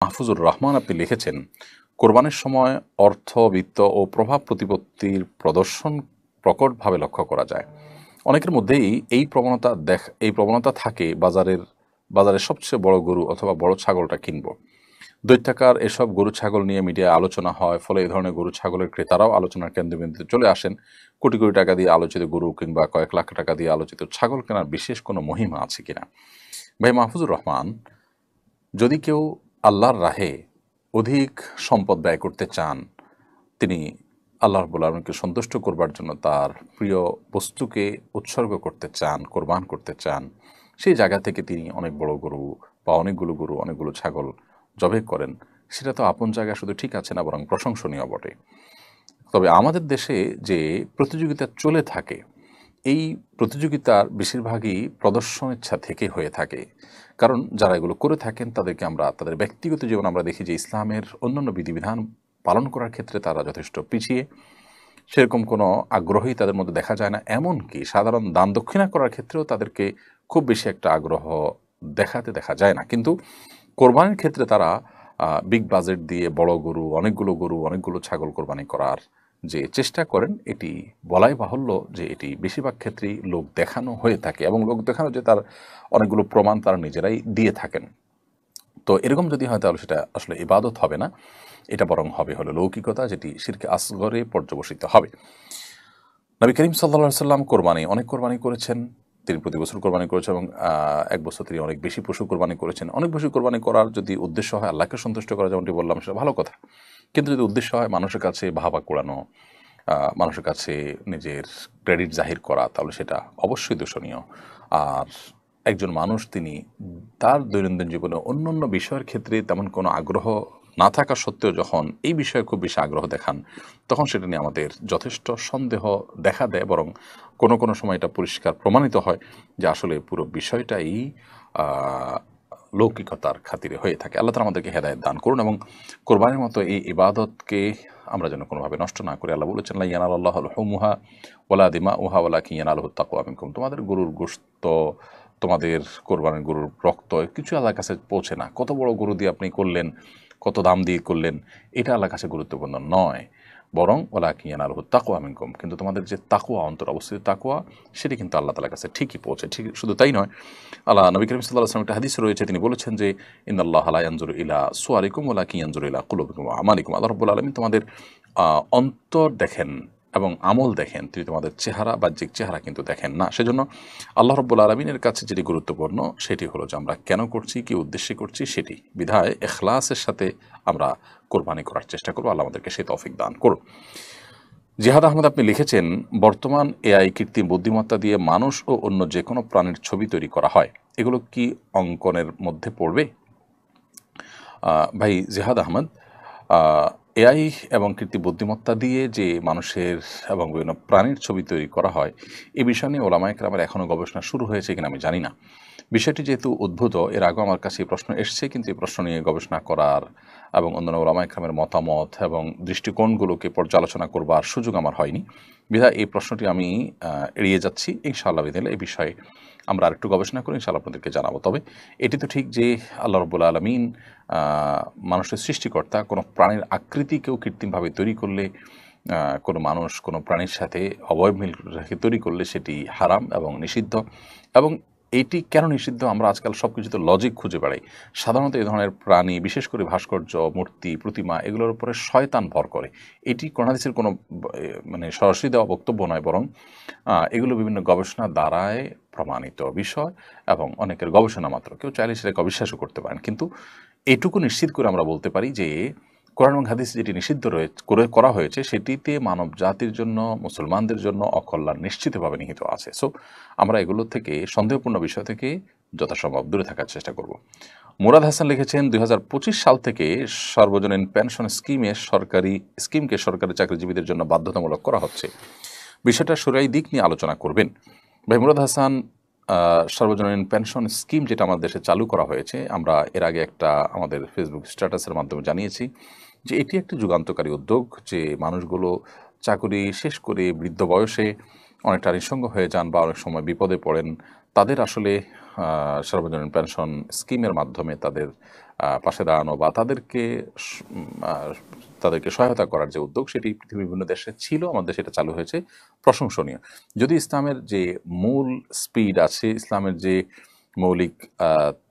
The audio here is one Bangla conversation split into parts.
মাহফুজুর রহমান আপনি লিখেছেন, কোরবানির সময় অর্থ, বিত্ত ও প্রভাব প্রতিপত্তির প্রদর্শন প্রকটভাবে লক্ষ্য করা যায়। অনেকের মধ্যেই এই প্রবণতা থাকে বাজারের সবচেয়ে বড় গরু অথবা বড় ছাগলটা কিনবো। দৈত্যাকার এসব গরু ছাগল নিয়ে মিডিয়ায় আলোচনা হয়, ফলে এই ধরনের গরু ছাগলের ক্রেতারাও আলোচনার কেন্দ্রবিন্দুতে চলে আসেন। কোটি কোটি টাকা দিয়ে আলোচিত গরু কিংবা কয়েক লাখ টাকা দিয়ে আলোচিত ছাগল কেনার বিশেষ কোনো মহিমা আছে কিনা। ভাই মাহফুজুর রহমান, যদি কেউ আল্লাহর রাহে অধিক সম্পদ ব্যয় করতে চান, তিনি আল্লাহ রাব্বুল আলামিনকে সন্তুষ্ট করবার জন্য তার প্রিয় বস্তুকে উৎসর্গ করতে চান, কোরবান করতে চান, সেই জায়গা থেকে তিনি অনেক বড় গরু বা অনেকগুলো গরু, অনেকগুলো ছাগল জবাই করেন, সেটা তো আপন জায়গায় শুধু ঠিক আছে না, বরং প্রশংসনীয় বটে। তবে আমাদের দেশে যে প্রতিযোগিতা চলে থাকে, এই প্রতিযোগিতার বেশিরভাগই প্রদর্শন ইচ্ছা থেকে হয়ে থাকে। কারণ যারা এগুলো করে থাকেন তাদেরকে আমরা তাদের ব্যক্তিগত জীবন আমরা দেখি যে ইসলামের অন্যান্য বিধিবিধান পালন করার ক্ষেত্রে তারা যথেষ্ট পিছিয়ে, সেরকম কোনো আগ্রহই তাদের মধ্যে দেখা যায় না। এমনকি সাধারণ দান দক্ষিণা করার ক্ষেত্রেও তাদেরকে খুব বেশি একটা আগ্রহ দেখাতে দেখা যায় না। কিন্তু কোরবানির ক্ষেত্রে তারা বিগ বাজেট দিয়ে বড় গরু, অনেকগুলো ছাগল কোরবানি করার যে চেষ্টা করেন, এটি বলাই বাহুল্য যে এটি বেশিরভাগ ক্ষেত্রেই লোক দেখানো হয়ে থাকে, এবং লোক দেখানো যে তার অনেকগুলো প্রমাণ তারা নিজেরাই দিয়ে থাকেন। তো এরকম যদি হয় তাহলে সেটা আসলে ইবাদত হবে না, এটা বরং হবে হলো লৌকিকতা, যেটি শিরকে আসগরে পর্যবসিত হবে। নবী করিম সাল্লাল্লাহু সাল্লাম অনেক কোরবানি করেছেন। তিনি প্রতি বছর কোরবানি করেছেন, এবং এক বছর তিনি অনেক বেশি পশু কোরবানি করেছেন। অনেক বেশি কোরবানি করার যদি উদ্দেশ্য হয় আল্লাহকে সন্তুষ্ট করা, যেমনটি বললাম, সেটা ভালো কথা। কিন্তু যদি উদ্দেশ্য হয় মানুষের কাছে বাহবা কুড়ানো, মানুষের কাছে নিজের ক্রেডিট জাহির করা, তাহলে সেটা অবশ্যই দূষণীয়। আর একজন মানুষ তিনি তার দৈনন্দিন জীবনে অন্যান্য বিষয়ের ক্ষেত্রে তেমন কোনো আগ্রহ না থাকা সত্ত্বেও যখন এই বিষয়ে খুব বেশি আগ্রহ দেখান, তখন সেটা নিয়ে আমাদের যথেষ্ট সন্দেহ দেখা দেয়, বরং কোনো কোনো সময় এটা পরিষ্কার প্রমাণিত হয় যে আসলে পুরো বিষয়টাই লৌকিকতার খাতিরে হয়ে থাকে। আল্লাহ তাআলা আমাদেরকে হেদায়েত দান করুন, এবং কোরবানির মতো এই ইবাদতকে আমরা যেন কোনোভাবে নষ্ট না করি। আল্লাহ বলেছেন, লা ইয়ানালাল্লাহু লুহুমুহা ওয়ালা দিমাউহা ওয়ালাকিন ইয়ানালুহুত তাকওয়া মিনকুম। তোমাদের গরুর গোশত, তোমাদের কোরবানির গরুর রক্ত কিছু আল্লাহর কাছে পৌঁছে না। কত বড় গরু দিয়ে আপনি করলেন, কত দাম দিয়ে করলেন, এটা আল্লাহর কাছে গুরুত্বপূর্ণ নয়, বরং ওয়ালাকিন ইয়ানালুহুত তাকওয়া মিনকুম। কিন্তু তোমাদের যে তাকওয়া, অন্তর অবস্থিত তাকওয়া, সেটি কিন্তু আল্লাহ তাআলার কাছে ঠিকই পৌঁছে। ঠিক শুধু তাই নয়, নবী করিম সাল্লাল্লাহু আলাইহি ওয়াসাল্লাম একটা হাদিস রয়েছে, তিনি বলেছেন যে ইন্নাল্লাহা লা ইয়ানজুরু ইলা সুওয়ারিকুম ওয়ালাকিন ইয়ানজুরু ইলা কুলুবিকুম ওয়া আমালিকুম। আল্লাহ রাব্বুল আলামিন তোমাদের অন্তর দেখেন এবং আমল দেখেন, তিনি তোমাদের চেহারা, বাহ্যিক চেহারা কিন্তু দেখেন না। সেজন্য আল্লাহ রাব্বুল আলামিনের কাছে যেটি গুরুত্বপূর্ণ সেটি হলো যে আমরা কেন করছি, কি উদ্দেশ্যে করছি সেটি। বিধায় ইখলাসের সাথে আমরা কোরবানি করার চেষ্টা করব। আল্লাহ আমাদেরকে সেই তৌফিক দান করুন। জিহাদ আহমদ আপনি লিখেছেন, বর্তমান এআই কৃত্রিম বুদ্ধিমত্তা দিয়ে মানুষ ও অন্য যে কোনো প্রাণীর ছবি তৈরি করা হয়, এগুলো কি অঙ্কনের মধ্যে পড়বে? ভাই জিহাদ আহমদ, এআই এবং কৃত্রিম বুদ্ধিমত্তা দিয়ে যে মানুষের এবং বিভিন্ন প্রাণীর ছবি তৈরি করা হয়, এই বিষয় নিয়ে ওলামায়ে কেরামের এখনও গবেষণা শুরু হয়েছে কিনা আমি জানি না। বিষয়টি যেহেতু উদ্ভূত, এর আগেও আমার কাছে এই প্রশ্ন এসছে, কিন্তু এই প্রশ্ন নিয়ে গবেষণা করার এবং অন্যান্য ওলামায়ে কেরামের মতামত এবং দৃষ্টিকোণগুলোকে পর্যালোচনা করবার সুযোগ আমার হয়নি। বিধায় এই প্রশ্নটি আমি এড়িয়ে যাচ্ছি। ইনশাআল্লাহ বিদিনিল্লাহ এই বিষয়ে আমরা আরেকটু গবেষণা করে ইনশাআল্লাহ আপনাদেরকে জানাবো। তবে এটি তো ঠিক যে আল্লাহ রাব্বুল আলামিন মানুষের সৃষ্টিকর্তা, কোনো প্রাণীর আকৃতিকেও কৃত্রিমভাবে তৈরি করলে, কোনো মানুষ কোনো প্রাণীর সাথে অবয়ব মিল রেখে তৈরি করলে সেটি হারাম এবং নিষিদ্ধ। এবং এইটি কেন নিষিদ্ধ, আমরা আজকাল সব কিছুতে লজিক খুঁজে বেড়াই। সাধারণত এই ধরনের প্রাণী, বিশেষ করে ভাস্কর্য, মূর্তি, প্রতিমা, এগুলোর উপরে শয়তান ভর করে। এটি কোরআন হাদিসের কোনো মানে সরাসরি দেওয়া বক্তব্য নয়, বরং এগুলো বিভিন্ন গবেষণা দ্বারায় প্রমাণিত বিষয়, এবং অনেকের গবেষণা মাত্র। কেউ চাইলে সেটাকে অবিশ্বাসও করতে পারেন। কিন্তু এটুকু নিশ্চিত করে আমরা বলতে পারি যে কোরআন এবং হাদিসে যেটি নিষিদ্ধ করা হয়েছে, সেটিতে মানব জাতির জন্য, মুসলমানদের জন্য অকল্যাণ নিশ্চিতভাবে নিহিত আছে। সো আমরা এগুলো থেকে, সন্দেহপূর্ণ বিষয় থেকে যথাসম্ভব দূরে থাকার চেষ্টা করব। মুরাদ হাসান লিখেছেন, ২০২৫ সাল থেকে সর্বজনীন পেনশন স্কিমকে সরকারি চাকরিজীবীদের জন্য বাধ্যতামূলক করা হচ্ছে। বিষয়টা শরীয়ী দিক নিয়ে আলোচনা করবেন। ভাই মুরাদ হাসান, সর্বজনীন পেনশন স্কিম যেটা আমাদের দেশে চালু করা হয়েছে, আমরা এর আগে একটা আমাদের ফেসবুক স্ট্যাটাসের মাধ্যমে জানিয়েছি যে এটি একটি যুগান্তকারী উদ্যোগ, যে মানুষগুলো চাকরি শেষ করে বৃদ্ধ বয়সে অনেকটা নিঃসঙ্গ হয়ে যান বা অনেক সময় বিপদে পড়েন, তাদের আসলে সর্বজনীন পেনশন স্কিমের মাধ্যমে তাদের পাশে দাঁড়ানো বা তাদেরকে সহায়তা করার যে উদ্যোগ, সেটি পৃথিবীর বিভিন্ন দেশে ছিল, আমাদের সেটা চালু হয়েছে, প্রশংসনীয়। যদি ইসলামের যে মূল স্পিড আছে, ইসলামের যে মৌলিক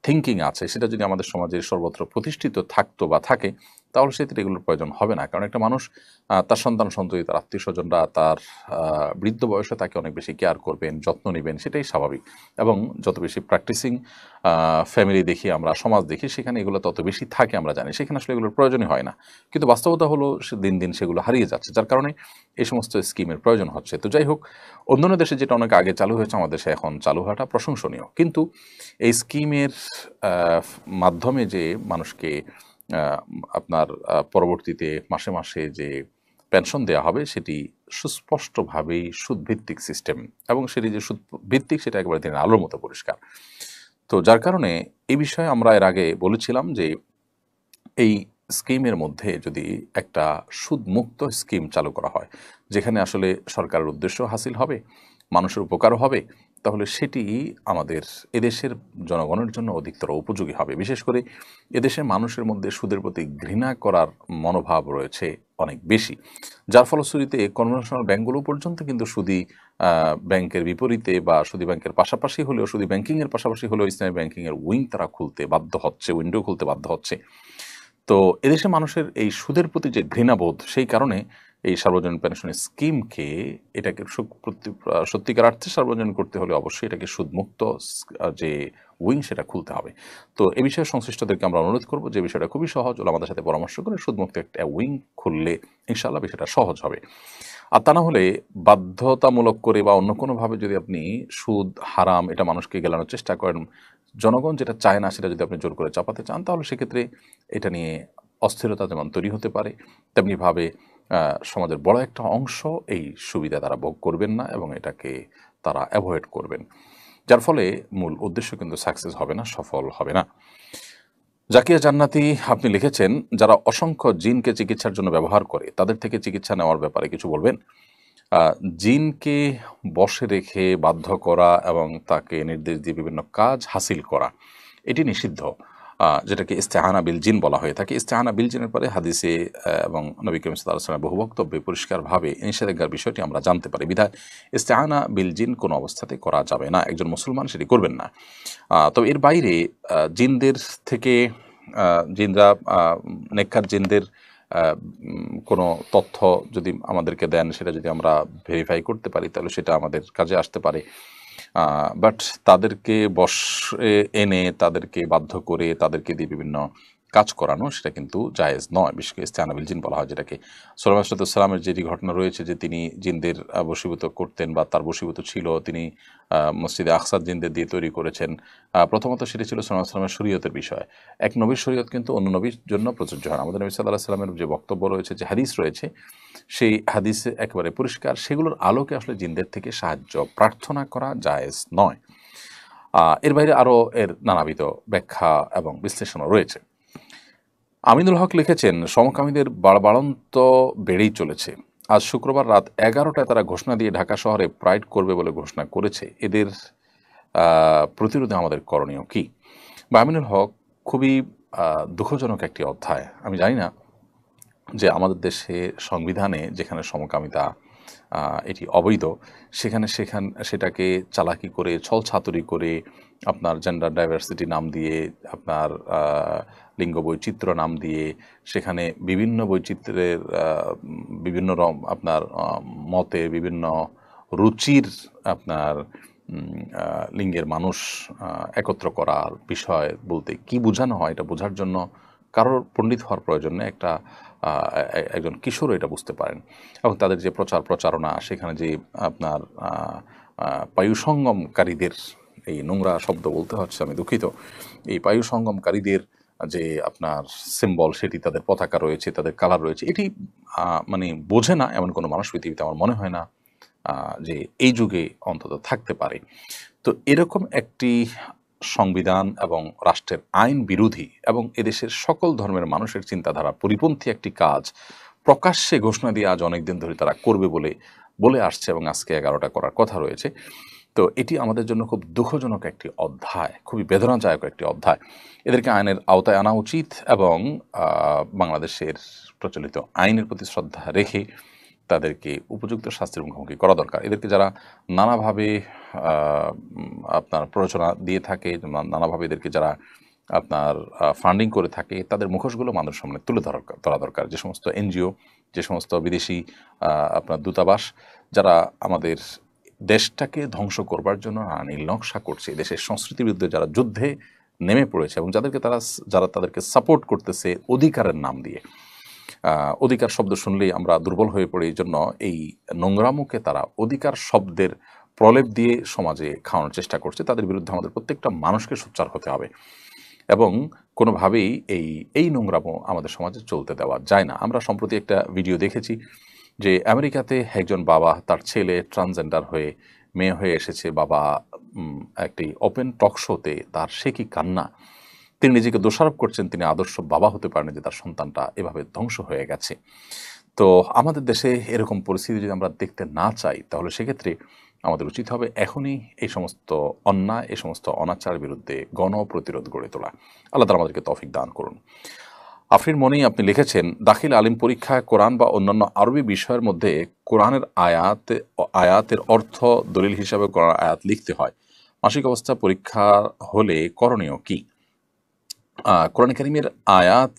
থিঙ্কিং আছে, সেটা যদি আমাদের সমাজে সর্বত্র প্রতিষ্ঠিত থাকতো বা থাকে, তাহলে সেক্ষেত্রে এগুলোর প্রয়োজন হবে না। কারণ একটা মানুষ তার সন্তান সন্ততি, তার আত্মীয় স্বজনরা তার বৃদ্ধ বয়সে তাকে অনেক বেশি কেয়ার করবেন, যত্ন নেবেন, সেটাই স্বাভাবিক। এবং যত বেশি প্র্যাকটিসিং ফ্যামিলি দেখি আমরা, সমাজ দেখি, সেখানে এগুলো তত বেশি থাকে আমরা জানি, সেখানে আসলে এগুলোর প্রয়োজনই হয় না। কিন্তু বাস্তবতা হলো দিন দিন সেগুলো হারিয়ে যাচ্ছে, যার কারণে এই সমস্ত স্কিমের প্রয়োজন হচ্ছে। তো যাই হোক, অন্যান্য দেশে যেটা অনেক আগে চালু হয়েছে, আমাদের দেশে এখন চালু হওয়াটা প্রশংসনীয়। কিন্তু এই স্কিমের মাধ্যমে যে মানুষকে আহ, আপনার পরবর্তীতে মাসে মাসে যে পেনশন দেওয়া হবে, সেটি সুস্পষ্টভাবেই সুদভিত্তিক সিস্টেম, এবং সেটি যে সুদ ভিত্তিক সেটা একেবারে দিনের আলোর মতো পরিষ্কার। তো যার কারণে এই বিষয়ে আমরা এর আগে বলেছিলাম যে এই স্কিমের মধ্যে যদি একটা সুদমুক্ত স্কিম চালু করা হয়, যেখানে আসলে সরকারের উদ্দেশ্য হাসিল হবে, মানুষের উপকারও হবে, তাহলে সেটি আমাদের এদেশের জনগণের জন্য অধিকতর উপযোগী হবে। বিশেষ করে এদেশের মানুষের মধ্যে সুদের প্রতি ঘৃণা করার মনোভাব রয়েছে অনেক বেশি, যার ফলশ্রুতিতে কনভেনশনাল ব্যাংকগুলো পর্যন্ত কিন্তু সুদী ব্যাংকের বিপরীতে বা সুদী ব্যাংকের পাশাপাশি হলেও, সুদী ব্যাংকিংয়ের পাশাপাশি হলেও ইসলামী ব্যাংকিংয়ের উইং তারা খুলতে বাধ্য হচ্ছে, উইন্ডো খুলতে বাধ্য হচ্ছে। তো এদেশে মানুষের এই সুদের প্রতি যে ঘৃণাবোধ, সেই কারণে এই সার্বজনীন পেনশন স্কিমকে, এটাকে সত্যিকার অর্থে সার্বজনীন করতে হলে অবশ্যই এটাকে সুদমুক্ত যে উইং, সেটা খুলতে হবে। তো এ বিষয়ে সংশ্লিষ্টদেরকে আমরা অনুরোধ করব যে বিষয়টা খুবই সহজ, আমাদের সাথে পরামর্শ করে সুদমুক্ত একটা উইং খুললে ইনশাআল্লাহ বিষয়টা সহজ হবে। আর তা না হলে বাধ্যতামূলক করে বা অন্য কোনোভাবে যদি আপনি সুদ হারাম এটা মানুষকে গেলানোর চেষ্টা করেন, জনগণ যেটা চায় না সেটা যদি আপনি জোর করে চাপাতে চান, তাহলে সেক্ষেত্রে এটা নিয়ে অস্থিরতা যেমন তৈরি হতে পারে, তেমনিভাবে সমাজের বড় একটা অংশ এই সুবিধা তারা ভোগ করবেন না এবং এটাকে তারা অ্যাভয়েড করবেন, যার ফলে মূল উদ্দেশ্য কিন্তু সাকসেস হবে না, সফল হবে না। জাকিয়া জান্নাতি আপনি লিখেছেন, যারা অসংখ্য জিনকে চিকিৎসার জন্য ব্যবহার করে, তাদের থেকে চিকিৎসা নেওয়ার ব্যাপারে কিছু বলবেন। জিনকে বশে রেখে বাধ্য করা এবং তাকে নির্দেশ দিয়ে বিভিন্ন কাজ হাসিল করা, এটি নিষিদ্ধ, যেটাকে ইস্তেআনা বিল জিন বলা হয়ে থাকে। ইস্তেআনা বিল জিনের পরে হাদিসে এবং নবী করিম সাল্লাল্লাহু আলাইহি ওয়াসাল্লামের বহু বক্তব্যে পরিষ্কারভাবে নিষেধাজ্ঞার বিষয়টি আমরা জানতে পারি। বিধায় ইস্তেআনা বিল জিন কোনো অবস্থাতে করা যাবে না, একজন মুসলমান সেটি করবেন না। তবে এর বাইরে জিনদের থেকে জিনরা নেককার জিনদের কোনো তথ্য যদি আমাদেরকে দেন, সেটা যদি আমরা ভেরিফাই করতে পারি, তাহলে সেটা আমাদের কাজে আসতে পারে। বাট তাদেরকে বশে এনে, তাদেরকে বাধ্য করে, তাদেরকে দিয়ে বিভিন্ন কাজ করানো, সেটা কিন্তু জায়েজ নয়। বিশেষ করে ইস্তেআনাবিল জিন বলা হয় যেটাকে। সুলাইমান সাল্লামের যেটি ঘটনা রয়েছে যে তিনি জিনদের বশীভূত করতেন বা তার বশীভূত ছিল, তিনি মসজিদে আকসার জিনদের দিয়ে তৈরি করেছেন। প্রথমত সেটি ছিল সুলাইমান সাল্লামের শরীয়তের বিষয়। এক নবীর শরীয়ত কিন্তু অন্য নবীর জন্য প্রযোজ্য হয় না। আমাদের নবী সাল্লাল্লাহু আলাইহি সাল্লামের যে বক্তব্য রয়েছে, যে হাদিস রয়েছে, সেই হাদিসে একেবারে পরিষ্কার, সেগুলোর আলোকে আসলে জিনদের থেকে সাহায্য প্রার্থনা করা জায়েজ নয়। এর বাইরে আরও এর নানাবিধ ব্যাখ্যা এবং বিশ্লেষণও রয়েছে। আমিনুল হক লিখেছেন, সমকামীদের বাড়ন্ত বেড়েই চলেছে। আজ শুক্রবার রাত 11টায় তারা ঘোষণা দিয়ে ঢাকা শহরে প্রাইড করবে বলে ঘোষণা করেছে। এদের প্রতিরোধে আমাদের করণীয় কি? বা আমিনুল হক, খুবই দুঃখজনক একটি অধ্যায়। আমি জানি না যে আমাদের দেশে সংবিধানে যেখানে সমকামিতা এটি অবৈধ, সেটাকে চালাকি করে, ছলছাতুরি করে, আপনার জেন্ডার ডাইভার্সিটি নাম দিয়ে, আপনার লিঙ্গ বৈচিত্র্য নাম দিয়ে, সেখানে বিভিন্ন বৈচিত্র্যের বিভিন্ন আপনার মতে, বিভিন্ন রুচির আপনার লিঙ্গের মানুষ একত্র করার বিষয় বলতে কি বোঝানো হয়, এটা বোঝার জন্য কারোর পণ্ডিত হওয়ার প্রয়োজন নেই। একজন কিশোরও এটা বুঝতে পারেন। এবং তাদের যে প্রচারণা, সেখানে যে আপনার পায়ুসঙ্গমকারীদের, এই নোংরা শব্দ বলতে হচ্ছে, আমি দুঃখিত, এই পায়ুসঙ্গমকারীদের যে আপনার সিম্বল, সেটি তাদের পতাকা রয়েছে, তাদের কালার রয়েছে, এটি মানে বোঝে না এমন কোনো মানুষ পৃথিবীতে আমার মনে হয় না যে এই যুগে অন্তত থাকতে পারে। তো এরকম একটি সংবিধান এবং রাষ্ট্রের আইন বিরোধী এবং এদেশের সকল ধর্মের মানুষের চিন্তাধারা পরিপন্থী একটি কাজ প্রকাশ্যে ঘোষণা দিয়ে আজ অনেক দিন ধরে তারা করবে বলে আসছে, এবং আজকে 11টা করার কথা রয়েছে। তো এটি আমাদের জন্য খুব দুঃখজনক একটি অধ্যায়, খুবই বেদনাদায়ক একটি অধ্যায়। এদেরকে আইনের আওতায় আনা উচিত এবং বাংলাদেশের প্রচলিত আইনের প্রতি শ্রদ্ধা রেখে তাদেরকে উপযুক্ত শাস্তির মুখোমুখি করা দরকার। এদেরকে যারা নানাভাবে আপনার প্ররোচনা দিয়ে থাকে, নানাভাবে এদেরকে যারা আপনার ফান্ডিং করে থাকে, তাদের মুখোশগুলো মানুষের সামনে তুলে ধরা দরকার। যে সমস্ত এনজিও, যে সমস্ত বিদেশি আপনার দূতাবাস যারা আমাদের দেশটাকে ধ্বংস করবার জন্য নীল নকশা করছে, দেশের সংস্কৃতির বিরুদ্ধে যারা যুদ্ধে নেমে পড়েছে এবং যারা তাদেরকে সাপোর্ট করতেছে অধিকারের নাম দিয়ে। অধিকার শব্দ শুনলেই আমরা দুর্বল হয়ে পড়ি, এই জন্য এই নোংরামুখে তারা অধিকার শব্দের প্রলেপ দিয়ে সমাজে খাওয়ানোর চেষ্টা করছে। তাদের বিরুদ্ধে আমাদের প্রত্যেকটা মানুষকে সোচ্চার হতে হবে এবং কোনোভাবেই এই নোংরামো আমাদের সমাজে চলতে দেওয়া যায় না। আমরা সম্প্রতি একটা ভিডিও দেখেছি যে আমেরিকাতে একজন বাবা তার ছেলে ট্রান্সজেন্ডার হয়ে মেয়ে হয়ে এসেছে, বাবা একটি ওপেন টক শোতে তার সে কি কান্না, তিনি নিজেকে দোষারোপ করছেন তিনি আদর্শ বাবা হতে পারেন যে তার সন্তানটা এভাবে ধ্বংস হয়ে গেছে। তো আমাদের দেশে এরকম পরিস্থিতি যদি আমরা দেখতে না চাই, তাহলে সেক্ষেত্রে আমাদের উচিত হবে এখনই এই সমস্ত অন্যায়, এই সমস্ত অনাচারের বিরুদ্ধে গণ প্রতিরোধ গড়ে তোলা। আল্লাহ তাআলা আমাদেরকে তৌফিক দান করুন। আফরিন মনি আপনি লিখেছেন, দাখিল আলিম পরীক্ষায় কোরআন বা অন্যান্য আরবি বিষয়ের মধ্যে কোরআনের আয়াতের অর্থ দলিল হিসাবে কোরআন আয়াত লিখতে হয়। মাসিক অবস্থা পরীক্ষা হলে করণীয় কি? কোরআন কারীমের আয়াত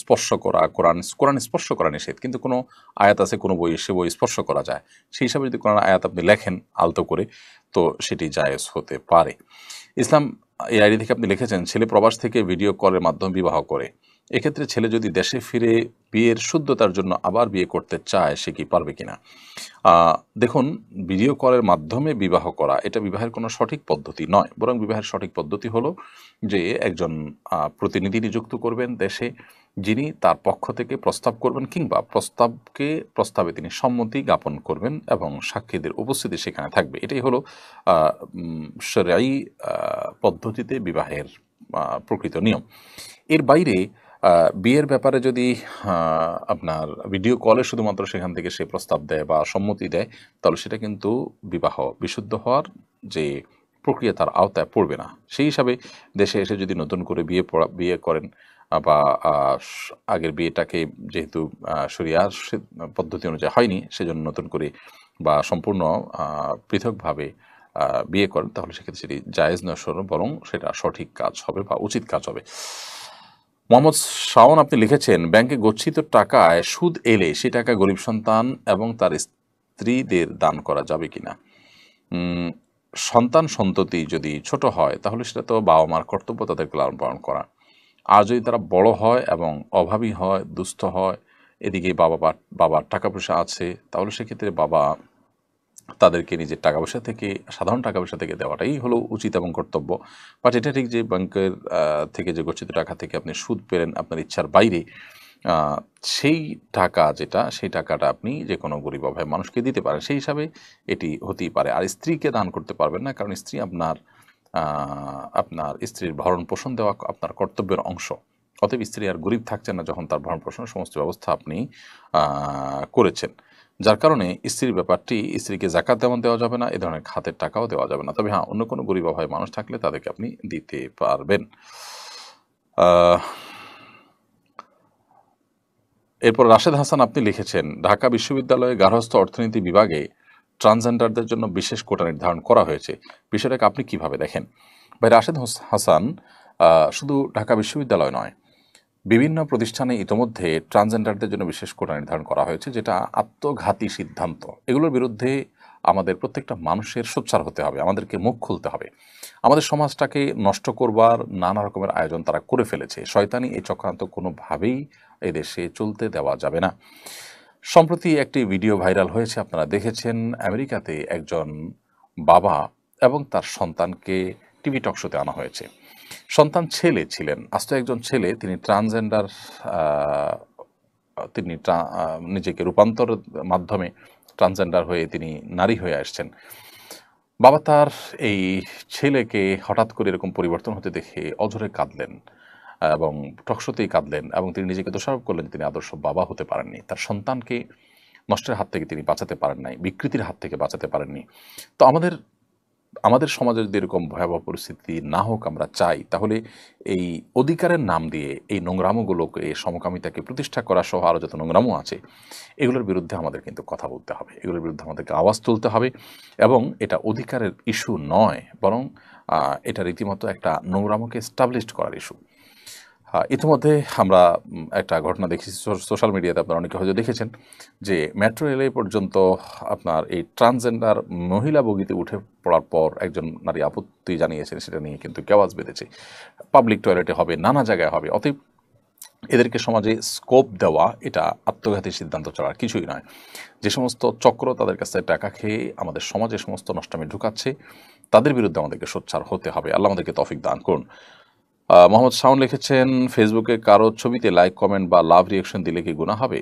স্পর্শ করা, কোরআন স্পর্শ করা নিষেধ, কিন্তু কোনো আয়াত আছে কোনো বই সে বই স্পর্শ করা যায়, সেই হিসাবে যদি কোরআন আয়াত আপনি লেখেন আলতো করে, তো সেটি জায়েজ হতে পারে। ইসলাম এই আইডি থেকে আপনি লিখেছেন, ছেলে প্রবাস থেকে ভিডিও কলের মাধ্যমে বিবাহ করে, এক্ষেত্রে ছেলে যদি দেশে ফিরে বিয়ের শুদ্ধতার জন্য আবার বিয়ে করতে চায়, সে কি পারবে কিনা? দেখুন, ভিডিও কলের মাধ্যমে বিবাহ করা এটা বিবাহের কোনো সঠিক পদ্ধতি নয়, বরং বিবাহের সঠিক পদ্ধতি হলো যে একজন প্রতিনিধি নিযুক্ত করবেন দেশে, যিনি তার পক্ষ থেকে প্রস্তাব করবেন কিংবা প্রস্তাবে তিনি সম্মতি জ্ঞাপন করবেন এবং সাক্ষীদের উপস্থিতি সেখানে থাকবে। এটাই হলো শরঈ পদ্ধতিতে বিবাহের প্রকৃত নিয়ম। এর বাইরে বিয়ের ব্যাপারে যদি আপনার ভিডিও কলে শুধুমাত্র সেখান থেকে সে প্রস্তাব দেয় বা সম্মতি দেয়, তাহলে সেটা কিন্তু বিবাহ বিশুদ্ধ হওয়ার যে প্রক্রিয়া তার আওতায় পড়বে না। সেই হিসাবে দেশে এসে যদি নতুন করে বিয়ে করেন বা আগের বিয়েটাকে যেহেতু শরিয়ার পদ্ধতি অনুযায়ী হয়নি, সেজন্য নতুন করে বা সম্পূর্ণ পৃথকভাবে বিয়ে করেন, তাহলে সেক্ষেত্রে সেটি জায়েজ নয়, বরং সেটা সঠিক কাজ হবে বা উচিত কাজ হবে। মোহাম্মদ শাওন আপনি লিখেছেন, ব্যাংকে গচ্ছিত টাকায় সুদ এলে সে টাকা গরিব সন্তান এবং তার স্ত্রীদের দান করা যাবে কিনা? সন্তান সন্ততি যদি ছোট হয়, তাহলে সেটা তো বাবা মার কর্তব্য তাদেরকে লালন পালন করা। আর যদি তারা বড় হয় এবং অভাবী হয়, দুস্থ হয়, এদিকে বাবার টাকা পয়সা আছে, তাহলে সেক্ষেত্রে বাবা তাদেরকে নিজের টাকা পয়সা থেকে, সাধারণ টাকা পয়সা থেকে দেওয়াটাই হলো উচিত এবং কর্তব্য। বাট এটা ঠিক যে ব্যাংকের থেকে যে গচ্ছিত টাকা থেকে আপনি সুদ পেলেন আপনার ইচ্ছার বাইরে, সেই টাকা সেই টাকাটা আপনি যে কোনো গরিব অভাবী মানুষকে দিতে পারেন, সেই হিসাবে এটি হতেই পারে। আর স্ত্রীকে দান করতে পারবেন না, কারণ স্ত্রী আপনার স্ত্রীর ভরণ পোষণ দেওয়া আপনার কর্তব্যের অংশ। অতএব স্ত্রী আর গরিব থাকছেন না যখন তার ভরণ পোষণের সমস্ত ব্যবস্থা আপনি করেছেন, যার কারণে স্ত্রীর ব্যাপারটি, স্ত্রীকে যাকাত যেমন দেওয়া যাবে না, এ ধরনের খাতের টাকাও দেওয়া যাবে না। তবে হ্যাঁ, অন্য কোনো গরিব অভাবী মানুষ থাকলে তাদেরকে আপনি দিতে পারবেন। এরপর রাশেদ হাসান আপনি লিখেছেন, ঢাকা বিশ্ববিদ্যালয়ে গার্হস্থ্য অর্থনীতি বিভাগে ট্রান্সজেন্ডারদের জন্য বিশেষ কোটা নির্ধারণ করা হয়েছে, বিষয়টাকে আপনি কিভাবে দেখেন? ভাই রাশেদ হাসান, শুধু ঢাকা বিশ্ববিদ্যালয় নয়, বিভিন্ন প্রতিষ্ঠানে ইতোমধ্যে ট্রান্সজেন্ডারদের জন্য বিশেষ কোটা নির্ধারণ করা হয়েছে, যেটা আত্মঘাতী সিদ্ধান্ত। এগুলোর বিরুদ্ধে আমাদের প্রত্যেকটা মানুষের সোচ্চার হতে হবে, আমাদেরকে মুখ খুলতে হবে। আমাদের সমাজটাকে নষ্ট করবার নানা রকমের আয়োজন তারা করে ফেলেছে। শয়তানি এই চক্রান্ত কোনোভাবেই এদেশে চলতে দেওয়া যাবে না। সম্প্রতি একটি ভিডিও ভাইরাল হয়েছে, আপনারা দেখেছেন, আমেরিকাতে একজন বাবা এবং তার সন্তানকে টিভি টক শোতে আনা হয়েছে। সন্তান ছেলে ছিলেন, আস্ত একজন ছেলে, তিনি ট্রান্সজেন্ডার, তিনি নিজেকে রূপান্তরের মাধ্যমে ট্রান্সজেন্ডার হয়ে তিনি নারী হয়ে আসছেন। বাবা তার এই ছেলেকে হঠাৎ করে এরকম পরিবর্তন হতে দেখে অঝরে কাঁদলেন এবং টকশোতেই কাঁদলেন এবং তিনি নিজেকে দোষারোপ করলেন তিনি আদর্শ বাবা হতে পারেননি, তার সন্তানকে নষ্টের হাত থেকে তিনি বাঁচাতে পারেন নাই, বিকৃতির হাত থেকে বাঁচাতে পারেননি। তো আমাদের আমাদের সমাজে যদি এরকম ভয়াবহ পরিস্থিতি না হোক আমরা চাই, তাহলে এই অধিকারের নাম দিয়ে এই নোংরামোগুলোকে, সমকামিতাকে প্রতিষ্ঠা করা সহ আরও যত নোংরামো আছে, এগুলোর বিরুদ্ধে আমাদের কিন্তু কথা বলতে হবে, এগুলোর বিরুদ্ধে আমাদেরকে আওয়াজ তুলতে হবে। এবং এটা অধিকারের ইস্যু নয়, বরং এটা রীতিমতো একটা নোংরামোকে এস্টাবলিশড করার ইস্যু। ইতিমধ্যে আমরা একটা ঘটনা দেখেছি সোশ্যাল মিডিয়াতে, আপনারা অনেকে হয়তো দেখেছেন যে মেট্রো রেলে পর্যন্ত আপনার এই ট্রান্সজেন্ডার মহিলা বগিতে উঠে পড়ার পর একজন নারী আপত্তি জানিয়েছেন, সেটা নিয়ে কিন্তু কেওয়াজ বেঁধেছে। পাবলিক টয়লেটে হবে, নানা জায়গায় হবে। অতএব এদেরকে সমাজে স্কোপ দেওয়া এটা আত্মঘাতী সিদ্ধান্ত ছাড়া আর কিছুই নয়। যে সমস্ত চক্র তাদের কাছে টাকা খেয়ে আমাদের সমাজে সমস্ত নষ্টামি ঢুকাচ্ছে, তাদের বিরুদ্ধে আমাদেরকে সোচ্চার হতে হবে। আল্লাহ আমাদেরকে তৌফিক দান করুন। মোহাম্মদ শাওন লিখেছেন, ফেসবুকে কারো ছবিতে লাইক, কমেন্ট বা লাভ রিয়াকশন দিলে কি গুনাহ হবে?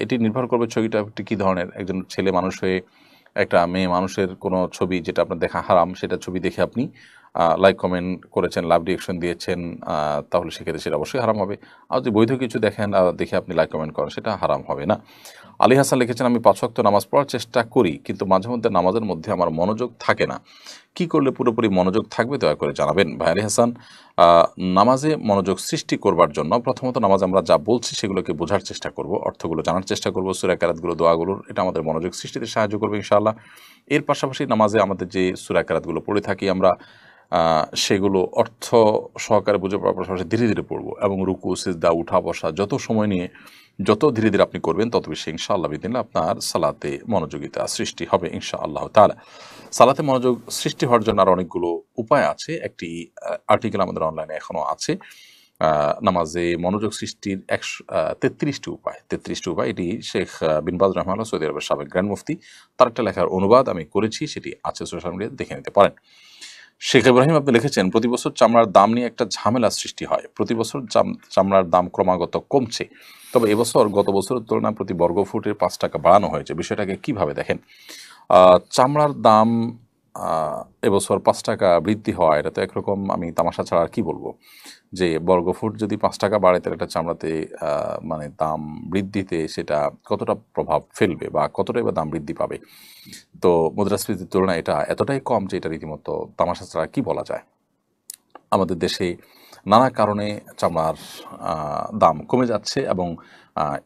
এটি নির্ভর করবে ছবিটা কী ধরনের। একজন ছেলে মানুষ হয়ে একটা মেয়ে মানুষের কোনো ছবি যেটা আপনার দেখা হারাম, সেটা ছবি দেখে আপনি লাইক, কমেন্ট করেছেন, লাভ রিয়াকশন দিয়েছেন, তাহলে সেক্ষেত্রে সেটা অবশ্যই হারাম হবে। আর যদি বৈধ কিছু দেখেন, দেখে আপনি লাইক, কমেন্ট করেন, সেটা হারাম হবে না। আলী হাসান লিখেছেন, আমি 5 ওয়াক্ত নামাজ পড়ার চেষ্টা করি, কিন্তু মাঝে মধ্যে নামাজের মধ্যে আমার মনোযোগ থাকে না। কি করলে পুরোপুরি মনোযোগ থাকবে, দয়া করে জানাবেন। ভাই আলী হাসান, নামাজে মনোযোগ সৃষ্টি করবার জন্য প্রথমত নামাজ আমরা যা বলছি সেগুলোকে বোঝার চেষ্টা করব, অর্থগুলো জানার চেষ্টা করব, সূরা কেরাতগুলো, দোয়াগুলোর, এটা আমাদের মনোযোগ সৃষ্টিতে সাহায্য করবে ইনশাআল্লাহ। এর পাশাপাশি নামাজে আমাদের যে সূরা কেরাতগুলো পড়ে থাকি আমরা, সেগুলো অর্থ সহকারে বুঝে পড়ার পাশাপাশি ধীরে ধীরে পড়ব, এবং রুকু, সিজদা, উঠা বসা যত সময় নিয়ে যত ধীরে ধীরে আপনি করবেন, তত বেশি ইনশাআল্লাহ বিদিনিল্লাহ আপনার সালাতে মনোযোগিতা সৃষ্টি হবে ইনশাআল্লাহ তাআলা। সালাতে মনোযোগ সৃষ্টি হওয়ার জন্য আর অনেকগুলো উপায় আছে। একটি আর্টিকেল আমাদের অনলাইনে এখনও আছে, নামাজে মনোযোগ সৃষ্টির 33টি উপায়। 33টি উপায়, এটি শেখ বিন বাজ রাহমাহুল্লাহ, সৌদি আরবের সাবেক গ্র্যান্ড মুফতি, তার একটা লেখার অনুবাদ আমি করেছি, সেটি আছে সোশ্যাল মিডিয়াতে, দেখে নিতে পারেন। শেখ ইব্রাহিম আপনি লিখেছেন, প্রতি বছর চামড়ার দাম নিয়ে একটা ঝামেলা সৃষ্টি হয়। প্রতি বছর চামড়ার দাম ক্রমাগত কমছে, তবে এবছর গত বছরের তুলনায় প্রতি বর্গফুটের 5 টাকা বাড়ানো হয়েছে। বিষয়টাকে কিভাবে দেখেন? চামড়ার দাম এবছর 5 টাকা বৃদ্ধি হওয়া, এটা তো একরকম আমি তামাশা ছাড়া আর কি বলবো। যে বর্গফুট যদি 5 টাকা বাড়ে, তাহলে একটা চামড়াতে মানে দাম বৃদ্ধিতে সেটা কতটা প্রভাব ফেলবে, বা কতটাই বা দাম বৃদ্ধি পাবে। তো মুদ্রাস্ফীতির তুলনায় এটা এতটাই কম যে এটা রীতিমতো তামাশা ছাড়া কি বলা যায়। আমাদের দেশে নানা কারণে চামড়ার দাম কমে যাচ্ছে, এবং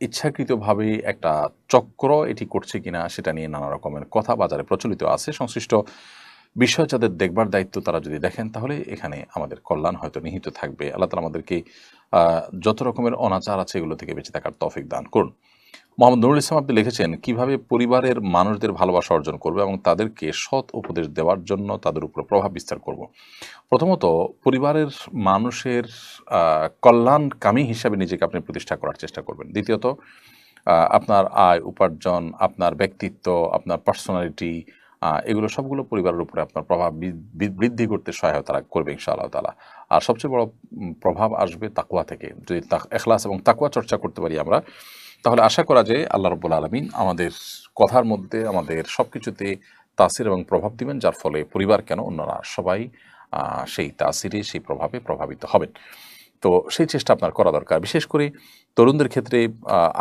ইচ্ছাকৃতভাবে একটা চক্র এটি করছে কিনা সেটা নিয়ে নানা রকমের কথা বাজারে প্রচলিত আছে। সংশ্লিষ্ট বিষয় যাদের দেখবার দায়িত্ব, তারা যদি দেখেন, তাহলে এখানে আমাদের কল্যাণ হয়তো নিহিত থাকবে। আল্লাহ তাআলা আমাদেরকে যত রকমের অনাচার আছে এগুলো থেকে বেঁচে থাকার তৌফিক দান করুন। মোহাম্মদ নুরুল ইসলাম আপনি লিখেছেন, কিভাবে পরিবারের মানুষদের ভালোবাসা অর্জন করবে এবং তাদেরকে সৎ উপদেশ দেওয়ার জন্য তাদের উপর প্রভাব বিস্তার করব। প্রথমত, পরিবারের মানুষের কল্যাণকামী হিসাবে নিজেকে আপনি প্রতিষ্ঠা করার চেষ্টা করবেন। দ্বিতীয়ত, আপনার আয় উপার্জন, আপনার ব্যক্তিত্ব, আপনার পার্সোনালিটি, এগুলো সবগুলো পরিবারের উপরে আপনার প্রভাব বৃদ্ধি করতে সহায়তা করবে ইনশাআল্লাহ তাআলা। আর সবচেয়ে বড় প্রভাব আসবে তাকওয়া থেকে। যদি ইখলাস এবং তাকওয়া চর্চা করতে পারি আমরা, তাহলে আশা করা যায় আল্লাহ রাব্বুল আলামিন আমাদের কথার মধ্যে, আমাদের সব কিছুতে তাসির এবং প্রভাব দিবেন, যার ফলে পরিবার কেন, অন্যরা সবাই সেই তাসিরে, সেই প্রভাবে প্রভাবিত হবেন। তো সেই চেষ্টা আপনার করা দরকার। বিশেষ করে তরুণদের ক্ষেত্রে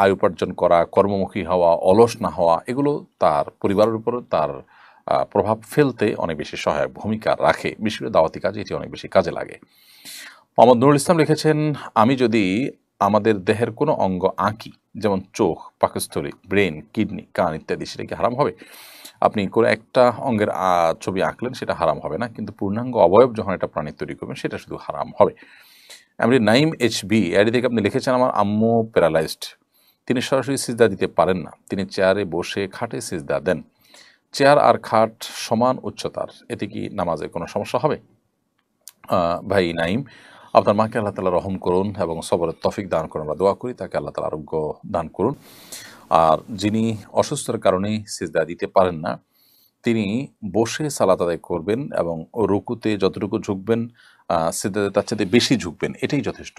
আয় উপার্জন করা, কর্মমুখী হওয়া, অলস না হওয়া, এগুলো তার পরিবারের উপর তার প্রভাব ফেলতে অনেক বেশি সহায়ক ভূমিকা রাখে। বিশেষ করে দাওয়াতি কাজে এটি অনেক বেশি কাজে লাগে। মোহাম্মদ নুরুল ইসলাম লিখেছেন, আমি যদি আমাদের দেহের কোনো অঙ্গ আঁকি, যেমন চোখ, পাকস্থলী, ব্রেন, কিডনি, কান ইত্যাদি, সেটা কি হারাম হবে? আপনি কোনো একটা অঙ্গের ছবি আঁকলেন, সেটা হারাম হবে না, কিন্তু পূর্ণাঙ্গ অবয়ব যখন একটা প্রাণী তৈরি করবেন, সেটা শুধু হারাম হবে। এমনি নাইম এইচবি এডি থেকে আপনি লিখেছেন, আমার আম্মু প্যারালাইজড, তিনি সরাসরি সিজদা দিতে পারেন না, তিনি চেয়ারে বসে খাটে সিজদা দেন। চেয়ার আর খাট সমান উচ্চতার, এতে কি নামাজে কোনো সমস্যা হবে? ভাই নাইম, আপনার মাকে আল্লাহ তাআলা রহম করুন এবং সবরের তৌফিক দান করুন। আমরা দোয়া করি তাকে আল্লাহ তাআলা আরোগ্য দান করুন। আর যিনি অসুস্থতার কারণে সিজদা দিতে পারেন না, তিনি বসে সালাত আদায় করবেন এবং রুকুতে যতটুকু ঝুঁকবেন, সিজদাতে তার চাইতে বেশি ঝুঁকবেন, এটাই যথেষ্ট।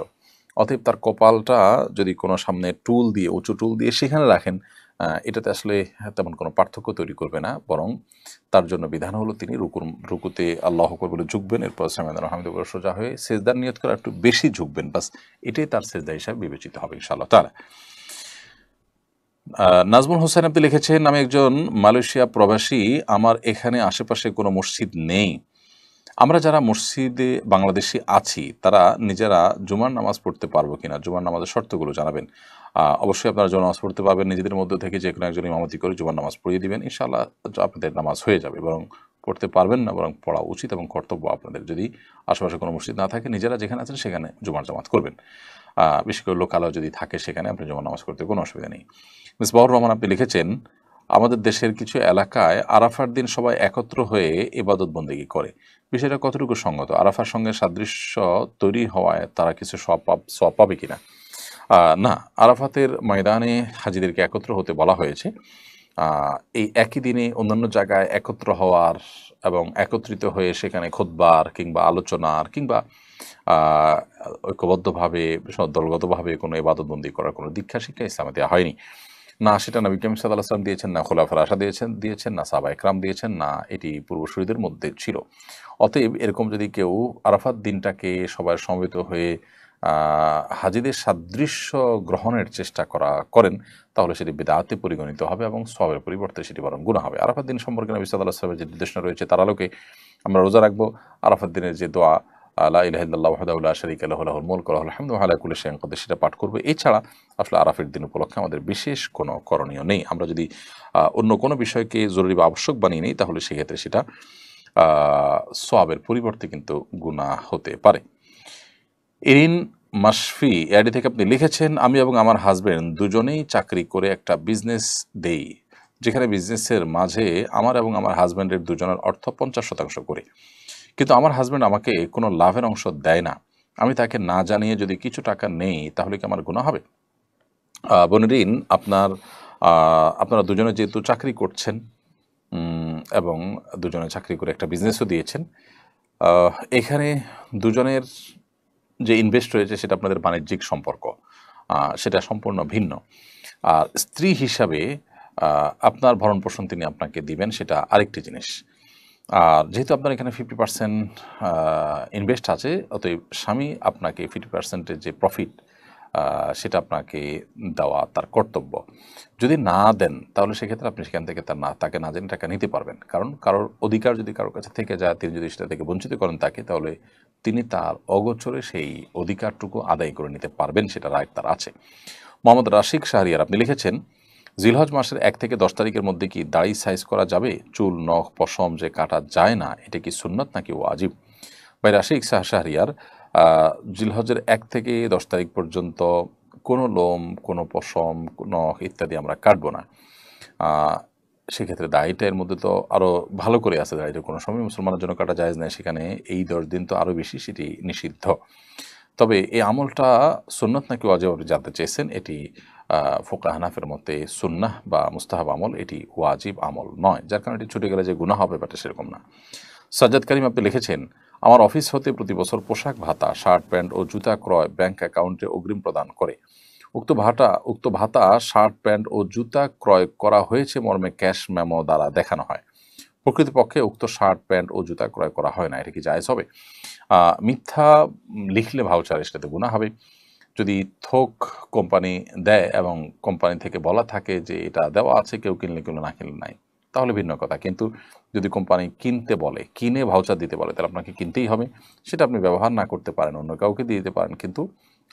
অতএব তার কপালটা যদি কোনো সামনে টুল দিয়ে, উঁচু টুল দিয়ে সেখানে রাখেন, এটাতে আসলে তেমন কোনো পার্থক্য তৈরি করবে না, বরং তার জন্য বিধান হলো তিনি রুকুতে আল্লাহু আকবার বলে ঝুঁকবেন, এরপর সামিআল্লাহু লিমান হামিদাহু বলে সোজা হয়ে সিজদার নিয়ত করে একটু বেশি ঝুঁকবেন, বাস এটাই তার সিজদা হিসাবে বিবেচিত হবে ইনশাআল্লাহ তাআলা। নাজমুল হোসেন আপনি লিখেছেন, আমি একজন মালয়েশিয়া প্রবাসী, আমার এখানে আশেপাশে কোনো মসজিদ নেই। আমরা যারা মসজিদে বাংলাদেশি আছি তারা নিজেরা জুমার নামাজ পড়তে পারবো কিনা, জুমার নামাজের শর্তগুলো জানাবেন। অবশ্যই আপনারা জুমার নামাজ পড়তে পারবেন, নিজেদের মধ্যে থেকে যে কোনো একজন ইমামতি করে জুমার নামাজ পড়িয়ে দিবেন, ইনশাআল্লাহ আপনাদের নামাজ হয়ে যাবে। বরং পড়তে পারবেন না, বরং পড়া উচিত এবং কর্তব্য আপনাদের। যদি আশেপাশে কোনো মসজিদ না থাকে, নিজেরা যেখানে আছেন সেখানে জুমার জামাত করবেন। বিশেষ করে লোকালয় যদি থাকে সেখানে আপনি জুমার নামাজ করতে কোনো অসুবিধা নেই। মিস বাবুর রহমান আপনি লিখেছেন, আমাদের দেশের কিছু এলাকায় আরাফার দিন সবাই একত্র হয়ে ইবাদত বন্দেগী করে, বিষয়টা কতটুকু সঙ্গত? আরাফার সঙ্গে সাদৃশ্য তৈরি হওয়ায় তারা কিছু সওয়াব পাবে কিনা? না, আরাফাতের ময়দানে হাজিদেরকে একত্র হতে বলা হয়েছে। এই একই দিনে অন্যান্য জায়গায় একত্র হওয়ার এবং একত্রিত হয়ে সেখানে খুতবার কিংবা আলোচনার কিংবা ঐক্যবদ্ধভাবে দলগতভাবে কোনো ইবাদতবন্দি করার কোনো দীক্ষা শিক্ষা ইসলামে দেওয়া হয়নি। না সেটা নবী করিম সাল্লাল্লাহু আলাইহি ওয়াসাল্লাম দিয়েছেন, না খোলাফায়ে রাশিদিন দিয়েছেন, না সাহাবায়ে কেরাম দিয়েছেন, না এটি পূর্বসূরীদের মধ্যে ছিল। অতএব এরকম যদি কেউ আরাফাত দিনটাকে সবাই সমবেত হয়ে হাজিদের সাদৃশ্য গ্রহণের চেষ্টা করেন, তাহলে সেটি বিদআতে পরিগণিত হবে এবং সওয়াবের পরিবর্তে সেটি বরং গুনাহ হবে। আরাফাত দিন সম্পর্কে নবী সাল্লাল্লাহু আলাইহি ওয়াসাল্লামের যে নির্দেশনা রয়েছে তার আলোকে আমরা রোজা রাখবো। আরাফাত দিনের যে দোয়া লা ইলাহা ইল্লাল্লাহু ওয়াহদাহু লা শারীকা লাহু লাহুল মুলকু ওয়া লাহুল হামদু ওয়া হুয়া আলা কুল্লি শাইইন কাদির, সেটা পাঠ করবে। এছাড়া আসলে আরাফের দিন উপলক্ষে আমাদের বিশেষ কোনো করণীয় নেই। আমরা যদি অন্য কোনো বিষয়কে জরুরি বা আবশ্যক বানিয়ে নিই তাহলে সেক্ষেত্রে সেটা সওয়াবের পরিবর্তে কিন্তু গুনাহ হতে পারে। ইরিন মাশফি এআইডি থেকে আপনি লিখেছেন, আমি এবং আমার হাজবেন্ড দুজনেই চাকরি করে একটা বিজনেস দেই, যেখানে বিজনেসের মাঝে আমার এবং আমার হাজবেন্ডের দুজনের অর্থ 50% করে, কিন্তু আমার হাজবেন্ড আমাকে কোনো লাভের অংশ দেয় না। আমি তাকে না জানিয়ে যদি কিছু টাকা নেই তাহলে কি আমার গুনাহ হবে? বোনেরিন, আপনারা দুজনে যেহেতু চাকরি করছেন এবং দুজনে চাকরি করে একটা বিজনেসও দিয়েছেন, এখানে দুজনের যে ইনভেস্ট রয়েছে সেটা আপনাদের বাণিজ্যিক সম্পর্ক, সেটা সম্পূর্ণ ভিন্ন। আর স্ত্রী হিসাবে আপনার ভরণ পোষণ তিনি আপনাকে দিবেন, সেটা আরেকটি জিনিস। আর যেহেতু আপনার এখানে 50% ইনভেস্ট আছে, অতএব স্বামী আপনাকে 50%-এর যে প্রফিট সেটা আপনাকে দেওয়া তার কর্তব্য। যদি না দেন তাহলে সেক্ষেত্রে আপনি সেখান থেকে তাকে না জেনে টাকা নিতে পারবেন। কারণ কারোর অধিকার যদি কারোর কাছে থেকে যায়, তিনি যদি সেটা থেকে বঞ্চিত করেন তাকে, তাহলে তিনি তার অগোচরে সেই অধিকারটুকু আদায় করে নিতে পারবেন, সেটা রাইট তার আছে। মোহাম্মদ রাশিক শাহরিয়ার আপনি লিখেছেন, জিলহজ মাসের 1 থেকে 10 তারিখের মধ্যে কি দাড়ি সাইজ করা যাবে? চুল, নখ, পশম যে কাটা যায় না, এটা কি সুন্নত নাকি ওয়াজিব? ভাই রাশিক শাহরিয়ার, জিলহজের 1 থেকে 10 তারিখ পর্যন্ত কোনো লোম, কোনো পশম, নখ ইত্যাদি আমরা কাটবো না। সেক্ষেত্রে দাড়িটা এর মধ্যে তো আরও ভালো করে আছে, দাড়িটা কোনো সময় মুসলমানের জন্য কাটা জায়েজ নেই, সেখানে এই 10 দিন তো আরও বেশি সেটি নিষিদ্ধ। তবে এই আমলটা সুন্নত নাকি ওয়াজিব আপনি জানতে চেয়েছেন, এটি ফোকা হানাফের মতে সুন্নাহ বা মুস্তাহাব আমল, এটি ওয়াজিব আমল নয়, যার কারণে এটি ছুটে গেলে যে গুনাহ হবে ব্যাপারটা সেরকম না। সাজ্জাদ করিম আপনি লিখেছেন, আমার অফিস হতে প্রতি বছর পোশাক ভাতা, শার্ট প্যান্ট ও জুতা ক্রয় ব্যাংক অ্যাকাউন্টে অগ্রিম প্রদান করে। উক্ত ভাতা শার্ট প্যান্ট ও জুতা ক্রয় করা হয়েছে মর্মে ক্যাশ মেমো দ্বারা দেখানো হয়। প্রকৃতপক্ষে উক্ত শার্ট প্যান্ট ও জুতা ক্রয় করা হয় না, এটা কি জায়েজ হবে? মিথ্যা লিখলে ভাউচার, সেটাতে গুনাহ হবে। যদি থোক কোম্পানি দেয় এবং কোম্পানি থেকে বলা থাকে যে এটা দেওয়া আছে, কেউ কিনলে কিনলো, না কিনলে নাই, তাহলে ভিন্ন কথা। কিন্তু যদি কোম্পানি কিনতে বলে, কিনে ভাউচার দিতে বলে, তাহলে আপনাকে কিনতেই হবে। সেটা আপনি ব্যবহার না করতে পারেন, অন্য কাউকে দিয়ে দিতে পারেন, কিন্তু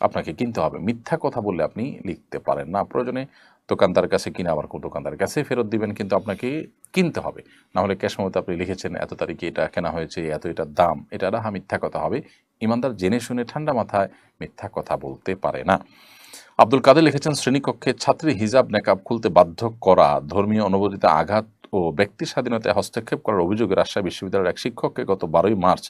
আপনাকে কিনতে হবে। মিথ্যা কথা বললে আপনি লিখতে পারেন না। প্রয়োজনে দোকানদার কাছে কিনে আবার দোকানদারের কাছে ফেরত দিবেন, কিন্তু আপনাকে কিনতে হবে। না হলে ক্যাশ মেমোতে আপনি লিখেছেন এত তারিখে এটা কেনা হয়েছে, এটার দাম, এটা রাহা মিথ্যা কথা হবে। ইমানদার জেনে শুনে ঠান্ডা মাথায় মিথ্যা কথা বলতে পারে না। আব্দুল কাদের লিখেছেন, শ্রেণীকক্ষে ছাত্রী হিজাব নেকাব খুলতে বাধ্য করা, ধর্মীয় অনুভূতিতে আঘাত ও ব্যক্তি স্বাধীনতায় হস্তক্ষেপ করার অভিযোগে রাজশাহী বিশ্ববিদ্যালয়ের এক শিক্ষককে গত 12 মার্চ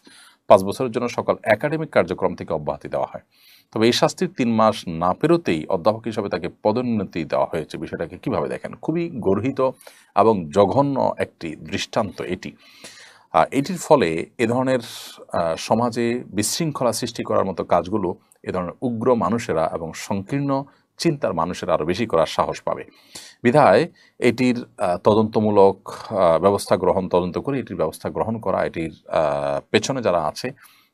5 বছরের জন্য সকল একাডেমিক কার্যক্রম থেকে অব্যাহতি দেওয়া হয়। তবে এই শাস্তির 3 মাস না পেরোতেই অধ্যাপক হিসাবে তাকে পদোন্নতি দেওয়া হয়েছে। বিষয়টাকে কিভাবে দেখেন? খুবই গর্হিত এবং জঘন্য একটি দৃষ্টান্ত এটি। এটির ফলে এ ধরনের সমাজে বিশৃঙ্খলা সৃষ্টি করার মতো কাজগুলো এ ধরনের উগ্র মানুষেরা এবং সংকীর্ণ চিন্তার মানুষেরা আরও বেশি করার সাহস পাবে। বিধায় এটির তদন্তমূলক তদন্ত করে এটির ব্যবস্থা গ্রহণ করা, এটির পেছনে যারা আছে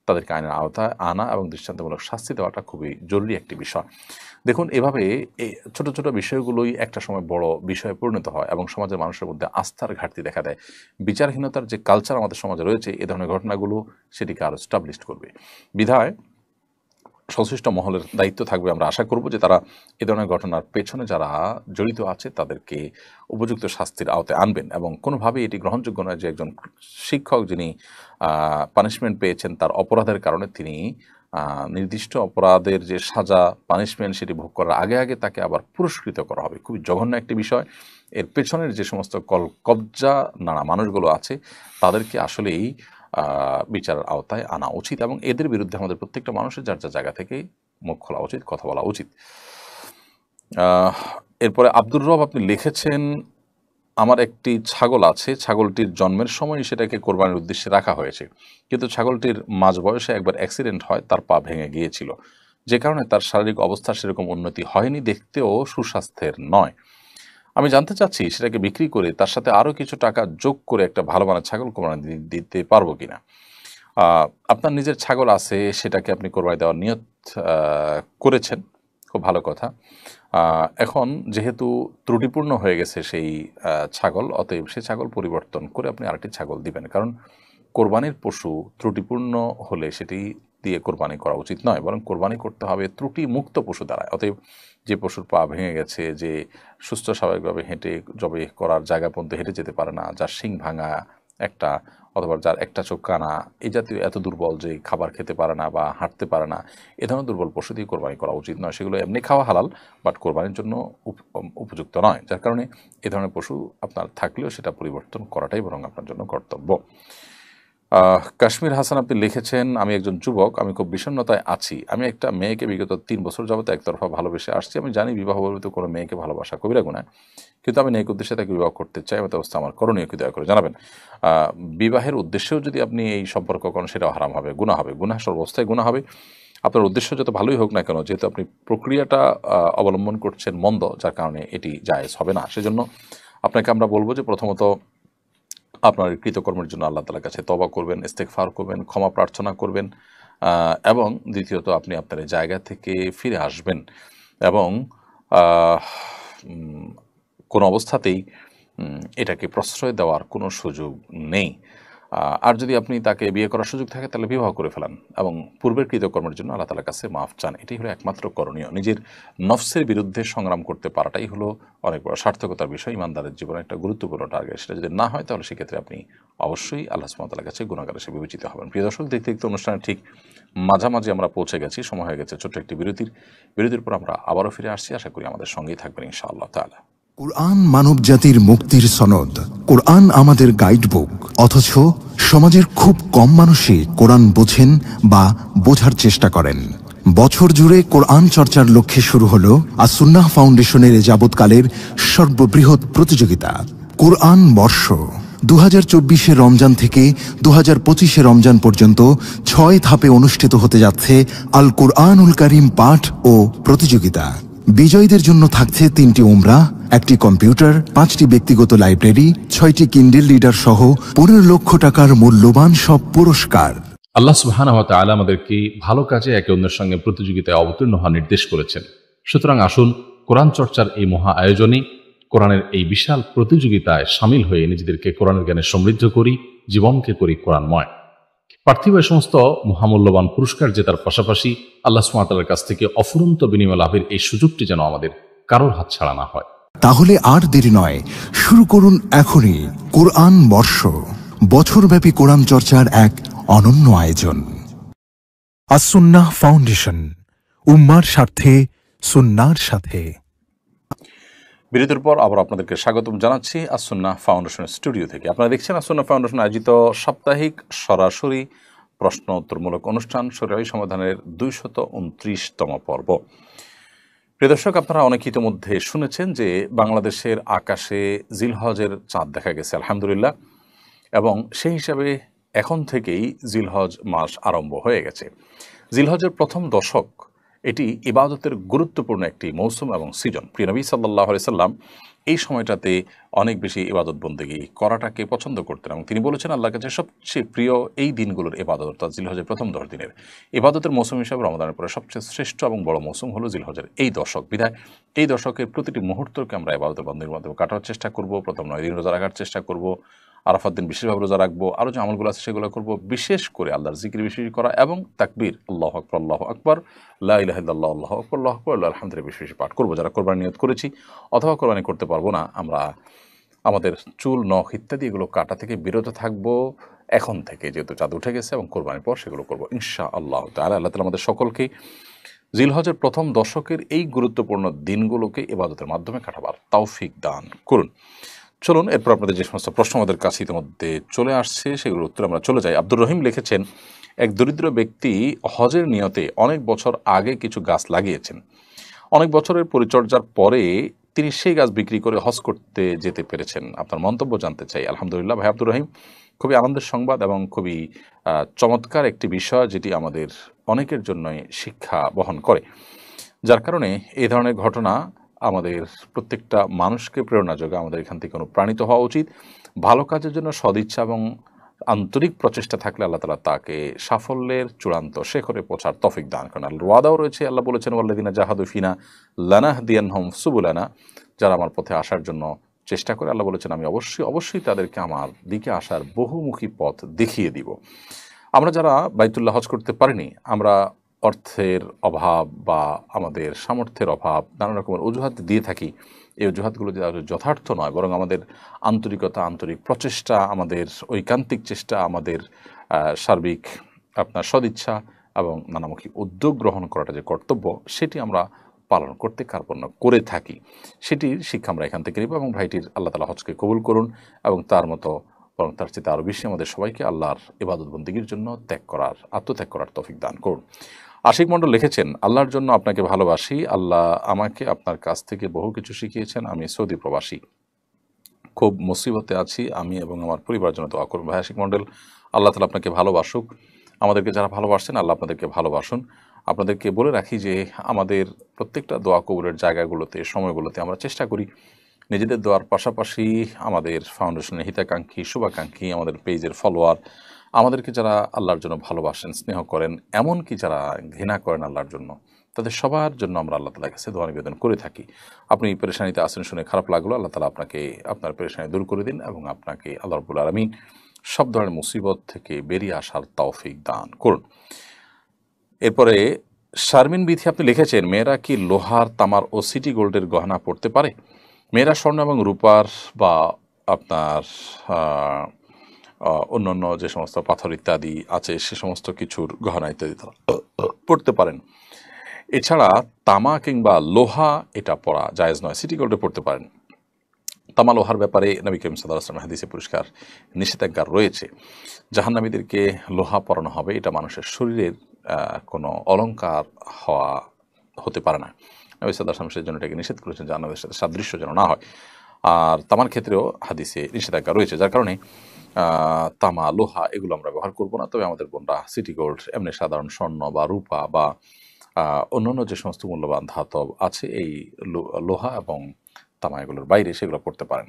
তাদেরকে আইনের আওতায় আনা এবং দৃষ্টান্তমূলক শাস্তি দেওয়াটা খুবই জরুরি একটি বিষয়। দেখুন, এভাবে ছোট ছোট বিষয়গুলোই একটা সময় বড় বিষয়ে পরিণত হয় এবং সমাজের মানুষের মধ্যে আস্থার ঘাটতি দেখা দেয়। বিচারহীনতার যে কালচার আমাদের সমাজে রয়েছে, এ ধরনের ঘটনাগুলো সেটিকে আরও স্টাবলিশড করবে। বিধায় সংশ্লিষ্ট মহলের দায়িত্ব থাকবে, আমরা আশা করব যে তারা এ ধরনের ঘটনার পেছনে যারা জড়িত আছে তাদেরকে উপযুক্ত শাস্তির আওতায় আনবেন এবং কোনোভাবেই এটি গ্রহণযোগ্য নয় যে একজন শিক্ষক যিনি পানিশমেন্ট পেয়েছেন তার অপরাধের কারণে তিনি নির্দিষ্ট অপরাধের যে সাজা পানিশমেন্ট সেটি ভোগ করার আগে আগে তাকে আবার পুরস্কৃত করা হবে। খুবই জঘন্য একটি বিষয়। এর পেছনের যে সমস্ত কবজা নানা মানুষগুলো আছে তাদেরকে আসলেই বিচারের আওতায় আনা উচিত এবং এদের বিরুদ্ধে আমাদের প্রত্যেকটা মানুষের যার যার জায়গা থেকে মুখ খোলা উচিত, কথা বলা উচিত। এরপরে আব্দুর রব আপনি লিখেছেন, আমার একটি ছাগল আছে, ছাগলটির জন্মের সময় সেটাকে কোরবানির উদ্দেশ্যে রাখা হয়েছে, কিন্তু ছাগলটির মাঝ বয়সে একবার অ্যাক্সিডেন্ট হয়, তার পা ভেঙে গিয়েছিল, যে কারণে তার শারীরিক অবস্থা সেরকম উন্নতি হয়নি, দেখতেও সুস্বাস্থ্যের নয়। আমি জানতে চাচ্ছি সেটাকে বিক্রি করে তার সাথে আরও কিছু টাকা যোগ করে একটা ভালো মানের ছাগল কোরবানি দিতে পারবো কিনা। আপনার নিজের ছাগল আছে, সেটাকে আপনি কোরবানি দেওয়ার নিয়ত করেছেন, খুব ভালো কথা। এখন যেহেতু ত্রুটিপূর্ণ হয়ে গেছে সেই ছাগল, অতএব সে ছাগল পরিবর্তন করে আপনি আরেকটি ছাগল দিবেন, কারণ কোরবানির পশু ত্রুটিপূর্ণ হলে সেটি দিয়ে কোরবানি করা উচিত নয়, বরং কোরবানি করতে হবে ত্রুটি মুক্ত পশু দ্বারা। অতএব যে পশুর পা ভেঙে গেছে, যে সুস্থ স্বাভাবিকভাবে হেঁটে জবে করার জায়গা পর্যন্ত হেঁটে যেতে পারে না, যার শিং ভাঙা একটা, অথবা যার একটা চোখ কানা, এই জাতীয় এত দুর্বল যে খাবার খেতে পারে না বা হাঁটতে পারে না, এ ধরনের দুর্বল পশু দিয়ে কোরবানি করা উচিত নয়। সেগুলো এমনি খাওয়া হালাল, বাট কোরবানির জন্য উপযুক্ত নয়। যার কারণে এ ধরনের পশু আপনার থাকলেও সেটা পরিবর্তন করাটাই বরং আপনার জন্য কর্তব্য। কাশ্মীর হাসান আপনি লিখেছেন, আমি একজন যুবক, আমি খুব বিষণ্ণতায় আছি। আমি একটা মেয়েকে বিগত 3 বছর যাবত একতরফা ভালোবেসে আসছি। আমি জানি বিবাহ বহির্ভূত কোনো মেয়েকে ভালোবাসা কবিরা গুনাহ, কিন্তু আমি নেক উদ্দেশ্যে তাকে বিবাহ করতে চাই। এমত অবস্থা আমার করণীয় কি, দয়া করে জানাবেন। বিবাহের উদ্দেশ্যেও যদি আপনি এই সম্পর্ক করেন সেটাও হারাম হবে, গুনাহ হবে, গুনাহ সর্বাবস্থায় গুনাহ হবে। আপনার উদ্দেশ্য যত ভালোই হোক না কেন, যেহেতু আপনি প্রক্রিয়াটা অবলম্বন করছেন মন্দ, যার কারণে এটি জায়েজ হবে না। সেজন্য আপনাকে আমরা বলবো যে প্রথমত আপনার কৃতকর্মের জন্য আল্লাহ তাআলার কাছে তওবা করবেন, ইস্তেগফার করবেন, ক্ষমা প্রার্থনা করবেন, এবং দ্বিতীয়ত আপনি আপনার এই জায়গা থেকে ফিরে আসবেন এবং কোনো অবস্থাতেই এটাকে প্রশ্রয় দেওয়ার কোনো সুযোগ নেই। আর যদি আপনি তাকে বিয়ে করার সুযোগ থাকে তাহলে বিবাহ করে ফেলান এবং পূর্বের কৃতকর্মের জন্য আল্লাহ তাআলার কাছে মাফ চান। এটাই হলো একমাত্র করণীয়। নিজের নফসের বিরুদ্ধে সংগ্রাম করতে পারাটাই হলো অনেক বড় সার্থকতার বিষয়, ইমানদারের জীবনে একটা গুরুত্বপূর্ণ টার্গেট। সেটা যদি না হয় তাহলে সেক্ষেত্রে আপনি অবশ্যই আল্লাহ সুবহানাহু ওয়া তাআলার কাছে গুনাহগার হিসেবে বিবেচিত হবেন। প্রিয় দর্শক, দেখতে দেখতে অনুষ্ঠানের ঠিক মাঝামাঝি আমরা পৌঁছে গেছি, সময় হয়ে গেছে ছোট্ট একটি বিরতির পর আমরা আবারও ফিরে আসছি। আশা করি আমাদের সঙ্গেই থাকবেন ইনশাআল্লাহ তাআলা। কুরআন মানব জাতির মুক্তির সনদ, কুরআন আমাদের গাইডবুক। অথচ সমাজের খুব কম মানুষই কোরআন বোঝেন বা বোঝার চেষ্টা করেন। বছর জুড়ে কোরআন চর্চার লক্ষ্যে শুরু হলো আস-সুন্নাহ ফাউন্ডেশনের যাবৎকালের সর্ববৃহৎ প্রতিযোগিতা কোরআন বর্ষ। 2024 রমজান থেকে 2025 রমজান পর্যন্ত 6 ধাপে অনুষ্ঠিত হতে যাচ্ছে আল কুরআনুল কারীম পাঠ ও প্রতিযোগিতা। বিজয়ীদের জন্য থাকছে 3টি উমরাহ, 1টি কম্পিউটার, 5টি ব্যক্তিগত লাইব্রেরি, 6টি কিন্ডেল রিডার সহ 15 লক্ষ টাকার মূল্যবান সব পুরস্কার। আল্লাহ সুবহানাহু ওয়া তাআলা আমাদেরকে ভালো কাজে একে অন্যের সঙ্গে প্রতিযোগিতায় অবতীর্ণ হওয়ার নির্দেশ করেছেন। সুতরাং আসুন কোরআন চর্চার এই মহা আয়োজনে, কোরআনের এই বিশাল প্রতিযোগিতায় সামিল হয়ে নিজেদেরকে কোরআনের জ্ঞানে সমৃদ্ধ করি, জীবনকে করি কোরআনময়। পার্থিব সমস্ত মহামূল্যবান পুরস্কার জেতার পাশাপাশি আল্লাহ সুবহানাহু ওয়া তাআলার কাছ থেকে অফুরন্ত বিনিময় লাভের এই সুযোগটি যেন আমাদের কারোর হাতছাড়া না হয়। তাহলে আর দেরি নয়, শুরু করুন এখনই কোরআন বর্ষ, বছরব্যাপী কোরআন চর্চার এক অনন্য আয়োজন। আস-সুন্নাহ ফাউন্ডেশন, উম্মার স্বার্থে, সুন্নাহর সাথে। বিরতির পর আবার আপনাদেরকে স্বাগতম জানাচ্ছি আস-সুন্নাহ ফাউন্ডেশন স্টুডিও থেকে। আপনারা দেখছেন আস-সুন্নাহ ফাউন্ডেশন আয়োজিত সাপ্তাহিক সরাসরি প্রশ্ন উত্তরমূলক অনুষ্ঠান শরীয়ী সমাধানের 229তম পর্ব। প্রিয় দর্শক, আপনারা অনেক ইতিমধ্যে শুনেছেন যে বাংলাদেশের আকাশে জিলহজের চাঁদ দেখা গেছে আলহামদুলিল্লাহ, এবং সেই হিসাবে এখন থেকেই জিলহজ মাস আরম্ভ হয়ে গেছে। জিলহজের প্রথম দশক এটি ইবাদতের গুরুত্বপূর্ণ একটি মৌসুম এবং সিজন। প্রিয় নবী সাল্লাল্লাহু আলাইহি সাল্লাম এই সময়টাতে অনেক বেশি ইবাদত বন্দেগী করাটাকে পছন্দ করতেন এবং তিনি বলেছেন আল্লাহর কাছে সবচেয়ে প্রিয় এই দিনগুলোর ইবাদত, অর্থাৎ জিলহজের প্রথম 10 দিনের ইবাদতের মৌসুম হিসাবে রমাদানের পরে সবচেয়ে শ্রেষ্ঠ এবং বড় মৌসুম হলো জিলহজের এই দশক। বিধায় এই দশকের প্রতিটি মুহূর্তকে আমরা ইবাদতের বন্দেগীর মাধ্যমে কাটানোর চেষ্টা করব। প্রথম 9 দিন রোজা রাখার চেষ্টা করব, আরাফাত দিন বিশেষভাবে রোজা রাখবো, আরও যে আমলগুলো আছে সেগুলো করবো, বিশেষ করে আল্লাহর জিকির বেশি করা এবং তাকবীর আল্লাহু আকবার আল্লাহু আকবার লা ইলাহা ইল্লাল্লাহ আল্লাহু আকবার আল্লাহু আকবার আলহামদুলিল্লাহ বেশি বেশি পাঠ করবো। যারা কোরবানি নিয়ত করেছি অথবা কোরবানি করতে পারবো না, আমরা আমাদের চুল, নখ ইত্যাদি এগুলো কাটা থেকে বিরত থাকবো এখন থেকে, যেহেতু চাঁদ উঠে গেছে, এবং কোরবানির পর সেগুলো করবো ইনশাআল্লাহ তাআলা। আল্লাহ তাআলা আমাদের সকলকে জিলহজের প্রথম দশকের এই গুরুত্বপূর্ণ দিনগুলোকে ইবাদতের মাধ্যমে কাটাবার তৌফিক দান করুন। চলুন এরপর আপনাদের যে সমস্ত প্রশ্ন আমাদের কাছে ইতিমধ্যে চলে আসছে সেগুলোর উত্তরে আমরা চলে যাই। আব্দুর রহিম লিখেছেন, এক দরিদ্র ব্যক্তি হজের নিয়তে অনেক বছর আগে কিছু গাছ লাগিয়েছেন। অনেক বছরের পরিচর্যার পরে তিনি সেই গাছ বিক্রি করে হজ করতে যেতে পেরেছেন। আপনার মন্তব্য জানতে চাই। আলহামদুলিল্লাহ ভাই আব্দুর রহিম, খুবই আনন্দের সংবাদ এবং খুবই চমৎকার একটি বিষয়, যেটি আমাদের অনেকের জন্যই শিক্ষা বহন করে, যার কারণে এই ধরনের ঘটনা আমাদের প্রত্যেকটা মানুষকে প্রেরণা যোগায়। আমাদের এখান থেকে অনুপ্রাণিত হওয়া উচিত। ভালো কাজের জন্য সদিচ্ছা এবং আন্তরিক প্রচেষ্টা থাকলে আল্লাহ তাআলা তাকে সাফল্যের চূড়ান্ত শিখরে পৌঁছার তৌফিক দান করেন। আল্লাহর ওয়াদাও রয়েছে, আল্লাহ বলেছেন ওয়াল্লাযিনা জাহাদু ফিনা লানাহদিয়ানহুম সুবুলানা, যারা আমার পথে আসার জন্য চেষ্টা করে, আল্লাহ বলেছেন আমি অবশ্যই তাদেরকে আমার দিকে আসার বহুমুখী পথ দেখিয়ে দিব। আমরা যারা বাইতুল্লাহ হজ করতে পারিনি, আমরা অর্থের অভাব বা আমাদের সামর্থ্যের অভাব নানা রকমের অজুহাত দিয়ে থাকি। এই অজুহাতগুলো যে যথার্থ নয়, বরং আমাদের আন্তরিকতা, আন্তরিক প্রচেষ্টা, আমাদের ঐকান্তিক চেষ্টা, আমাদের সার্বিক আপনার সদিচ্ছা এবং নানামুখী উদ্যোগ গ্রহণ করাটা যে কর্তব্য, সেটি আমরা পালন করতে কার্পণ্য করে থাকি। সেটির শিক্ষা আমরা এখান থেকে নিব এবং ভাইটির আল্লাহ তাআলা হজকে কবুল করুন এবং তার মতো বরং তার চেয়ে আরও বেশি আমাদের সবাইকে আল্লাহর ইবাদত বন্দেগীর জন্য আত্মত্যাগ করার তৌফিক দান করুন। আশিক মণ্ডল লিখেছেন, আল্লাহর জন্য আপনাকে ভালোবাসি, আল্লাহ আমাকে আপনার কাছ থেকে বহু কিছু শিখিয়েছেন। আমি সৌদি প্রবাসী, খুব মুসিবতে আছি, আমি এবং আমার পরিবারের জন্য দোয়া করুন। ভাই আশিক মণ্ডল, আল্লাহ তাআলা আপনাকে ভালোবাসুক। আমাদেরকে যারা ভালোবাসছেন আল্লাহ আপনাদেরকে ভালোবাসুন। আপনাদেরকে বলে রাখি যে আমাদের প্রত্যেকটা দোয়া কবুলের জায়গাগুলোতে, সময়গুলোতে আমরা চেষ্টা করি নিজেদের দোয়ার পাশাপাশি আমাদের ফাউন্ডেশনের হিতাকাঙ্ক্ষী, শুভাকাঙ্ক্ষী, আমাদের পেজের ফলোয়ার, আমাদেরকে যারা আল্লাহর জন্য ভালোবাসেন, স্নেহ করেন, এমনকি যারা ঘৃণা করেন আল্লাহর জন্য, তাদের সবার জন্য আমরা আল্লাহ তাআলার কাছে দোয়া নিবেদন করে থাকি। আপনি পেরেশানিতে আছেন শুনে খারাপ লাগলো, আল্লাহ তাআলা আপনাকে আপনার পেরেশানি দূর করে দিন এবং আপনাকে আল্লাহ রাব্বুল আলামিন সব ধরনের মুসিবত থেকে বেরিয়ে আসার তৌফিক দান করুন। এরপরে শারমিন বিথি আপনি লিখেছেন, মেয়েরা কি লোহার, তামার ও সিটি গোল্ডের গহনা পরতে পারে? মেয়েরা স্বর্ণ এবং রূপার বা আপনার অন্যান্য যে সমস্ত পাথর ইত্যাদি আছে সে সমস্ত কিছুর গহনা ইত্যাদি তারা পড়তে পারেন। এছাড়া তামা কিংবা লোহা এটা পরা জায়েজ নয়। সিটি গোল্ডে পড়তে পারেন। তামা লোহার ব্যাপারে নবী করিম সাল্লাল্লাহু আলাইহি ওয়াসাল্লাম হাদিসে পরিষ্কার নিষেধাজ্ঞা রয়েছে। জাহান্নামীদেরকে লোহা পরানো হবে, এটা মানুষের শরীরের কোনো অলংকার হতে পারে না। নবী সাল্লাল্লাহু আলাইহি ওয়াসাল্লাম সেজন্য এটাকে নিষেধ করেছেন, জাহান্নামের সাথে সাদৃশ্য যেন না হয়। আর তামার ক্ষেত্রেও হাদিসে নিষেধাজ্ঞা রয়েছে, যার কারণে তামা, লোহা এগুলো আমরা ব্যবহার করব না। তবে আমাদের বোনরা সিটি গোল্ড, এমনি সাধারণ স্বর্ণ বা রূপা বা অন্যান্য যে সমস্ত মূল্যবান ধাতব আছে এই লোহা এবং তামা এগুলোর বাইরে সেগুলো পড়তে পারেন।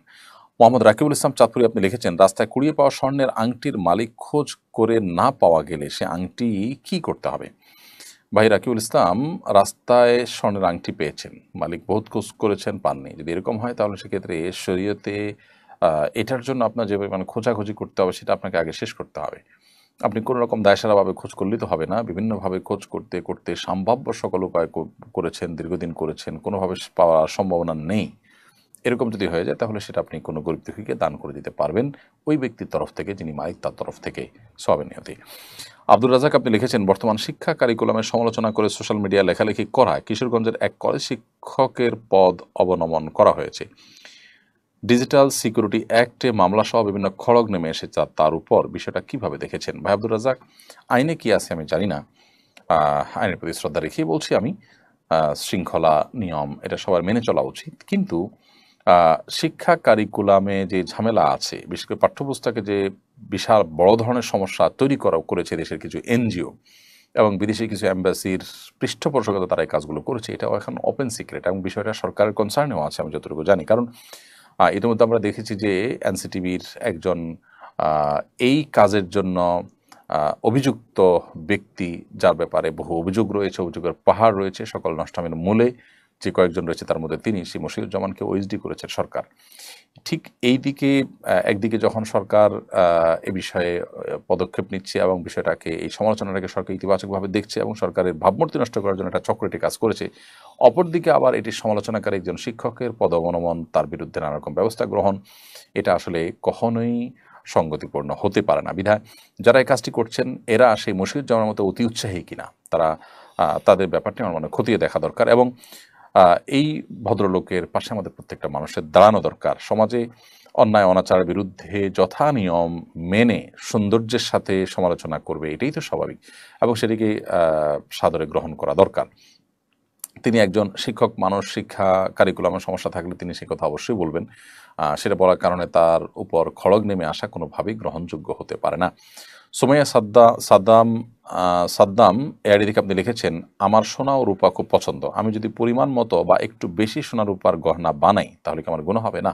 মোহাম্মদ রাকিবুল ইসলাম চাঁদপুরি আপনি লিখেছেন, রাস্তায় কুড়িয়ে পাওয়া স্বর্ণের আংটির মালিক খোঁজ করে না পাওয়া গেলে সে আংটি কি করতে হবে? ভাই রাকিবুল ইসলাম, রাস্তায় স্বর্ণের আংটি পেয়েছেন, মালিক বহুত খোঁজ করেছেন, পাননি। যদি এরকম হয় তাহলে সেক্ষেত্রে শরীয়তে এটার জন্য আপনার যে মানে খোঁজাখুঁজি করতে হবে সেটা আপনাকে আগে শেষ করতে হবে। আপনি কোনো রকম দায়সারাভাবে খোঁজ করলেই তো হবে না। বিভিন্নভাবে খোঁজ করতে করতে সম্ভাব্য সকল উপায় করেছেন, দীর্ঘদিন করেছেন, কোনোভাবে পাওয়ার সম্ভাবনা নেই। এরকম যদি হয়ে যায় তাহলে সেটা আপনি কোনো গরিব দুঃখীকে দান করে দিতে পারবেন, ওই ব্যক্তির তরফ থেকে যিনি মালিক তার তরফ থেকে সওয়াবের নিয়তে। আব্দুর রাজাক আপনি লিখেছেন, বর্তমান শিক্ষা কারিকুলামের সমালোচনা করে সোশ্যাল মিডিয়া লেখালেখি করায় কিশোরগঞ্জের এক কলেজ শিক্ষকের পদ অবনমন করা হয়েছে। ডিজিটাল সিকিউরিটি অ্যাক্টে মামলা সহ বিভিন্ন খড়গ নেমে এসেছে তার উপর, বিষয়টা কিভাবে দেখেছেন? ভাই আব্দুর রাজাক, আইনে কি আছে আমি জানি না, আইনের প্রতি শ্রদ্ধা রেখেই বলছি আমি। শৃঙ্খলা, নিয়ম এটা সবার মেনে চলা উচিত, কিন্তু শিক্ষা কারিকুলামে যে ঝামেলা আছে, বিশেষ করে পাঠ্যপুস্তকে যে বিশাল বড় ধরনের সমস্যা তৈরি করেছে দেশের কিছু এনজিও, এবং বিদেশি কিছু অ্যাম্বাসির পৃষ্ঠপোষকতা তারা এই কাজগুলো করেছে, এটাও এখন ওপেন সিক্রেট এবং বিষয়টা সরকারের কনসার্নেও আছে আমি যতটুকু জানি। কারণ ইতিমধ্যে আমরা দেখেছি যে এনসিটিভির একজন এই কাজের জন্য অভিযুক্ত ব্যক্তি, যার ব্যাপারে বহু অভিযোগ রয়েছে, অভিযোগের পাহাড় রয়েছে, সকল নষ্টামের মূলে যে কয়েকজন রয়েছে তার মধ্যে তিনি, সেই মশিউজ্জামানকে ওএসডি করেছেন সরকার। ঠিক এই দিকে একদিকে যখন সরকার এ বিষয়ে পদক্ষেপ নিচ্ছে এবং বিষয়টাকে, এই সমালোচনাটাকে সরকার ইতিবাচকভাবে দেখছে এবং সরকারের ভাবমূর্তি নষ্ট করার জন্য একটা চক্রটি কাজ করেছে, অপরদিকে আবার এটির সমালোচনাকারী একজন শিক্ষকের পদবনমন, তার বিরুদ্ধে নানা রকম ব্যবস্থা গ্রহণ, এটা আসলে কখনোই সঙ্গতিপূর্ণ হতে পারে না। বিধায় যারা এই কাজটি করছেন এরা সেই মশিউজ্জামানের মতো অতি উৎসাহী কিনা, তারা তাদের ব্যাপারটি আমার মনে খতিয়ে দেখা দরকার। এবং এই ভদ্রলোকের পাশে আমাদের প্রত্যেকটা মানুষের দাঁড়ানো দরকার। সমাজে অন্যায় অনাচারের বিরুদ্ধে যথা নিয়ম মেনে সৌন্দর্যের সাথে সমালোচনা করবে, এটাই তো স্বাভাবিক এবং সেটিকে সাদরে গ্রহণ করা দরকার। তিনি একজন শিক্ষক মানুষ, শিক্ষা কারিকুলামের সমস্যা থাকলে তিনি সে কথা অবশ্যই বলবেন। সেটা বলার কারণে তার উপর খড়গ নেমে আসা কোনোভাবেই গ্রহণযোগ্য হতে পারে না। সুমাইয়া সাদ্দাম এআইডি থেকে আপনি লিখেছেন, আমার সোনা ও রূপা খুব পছন্দ, আমি যদি পরিমাণ মতো বা একটু বেশি সোনা রূপার গহনা বানাই তাহলে কি আমার গুনাহ হবে না?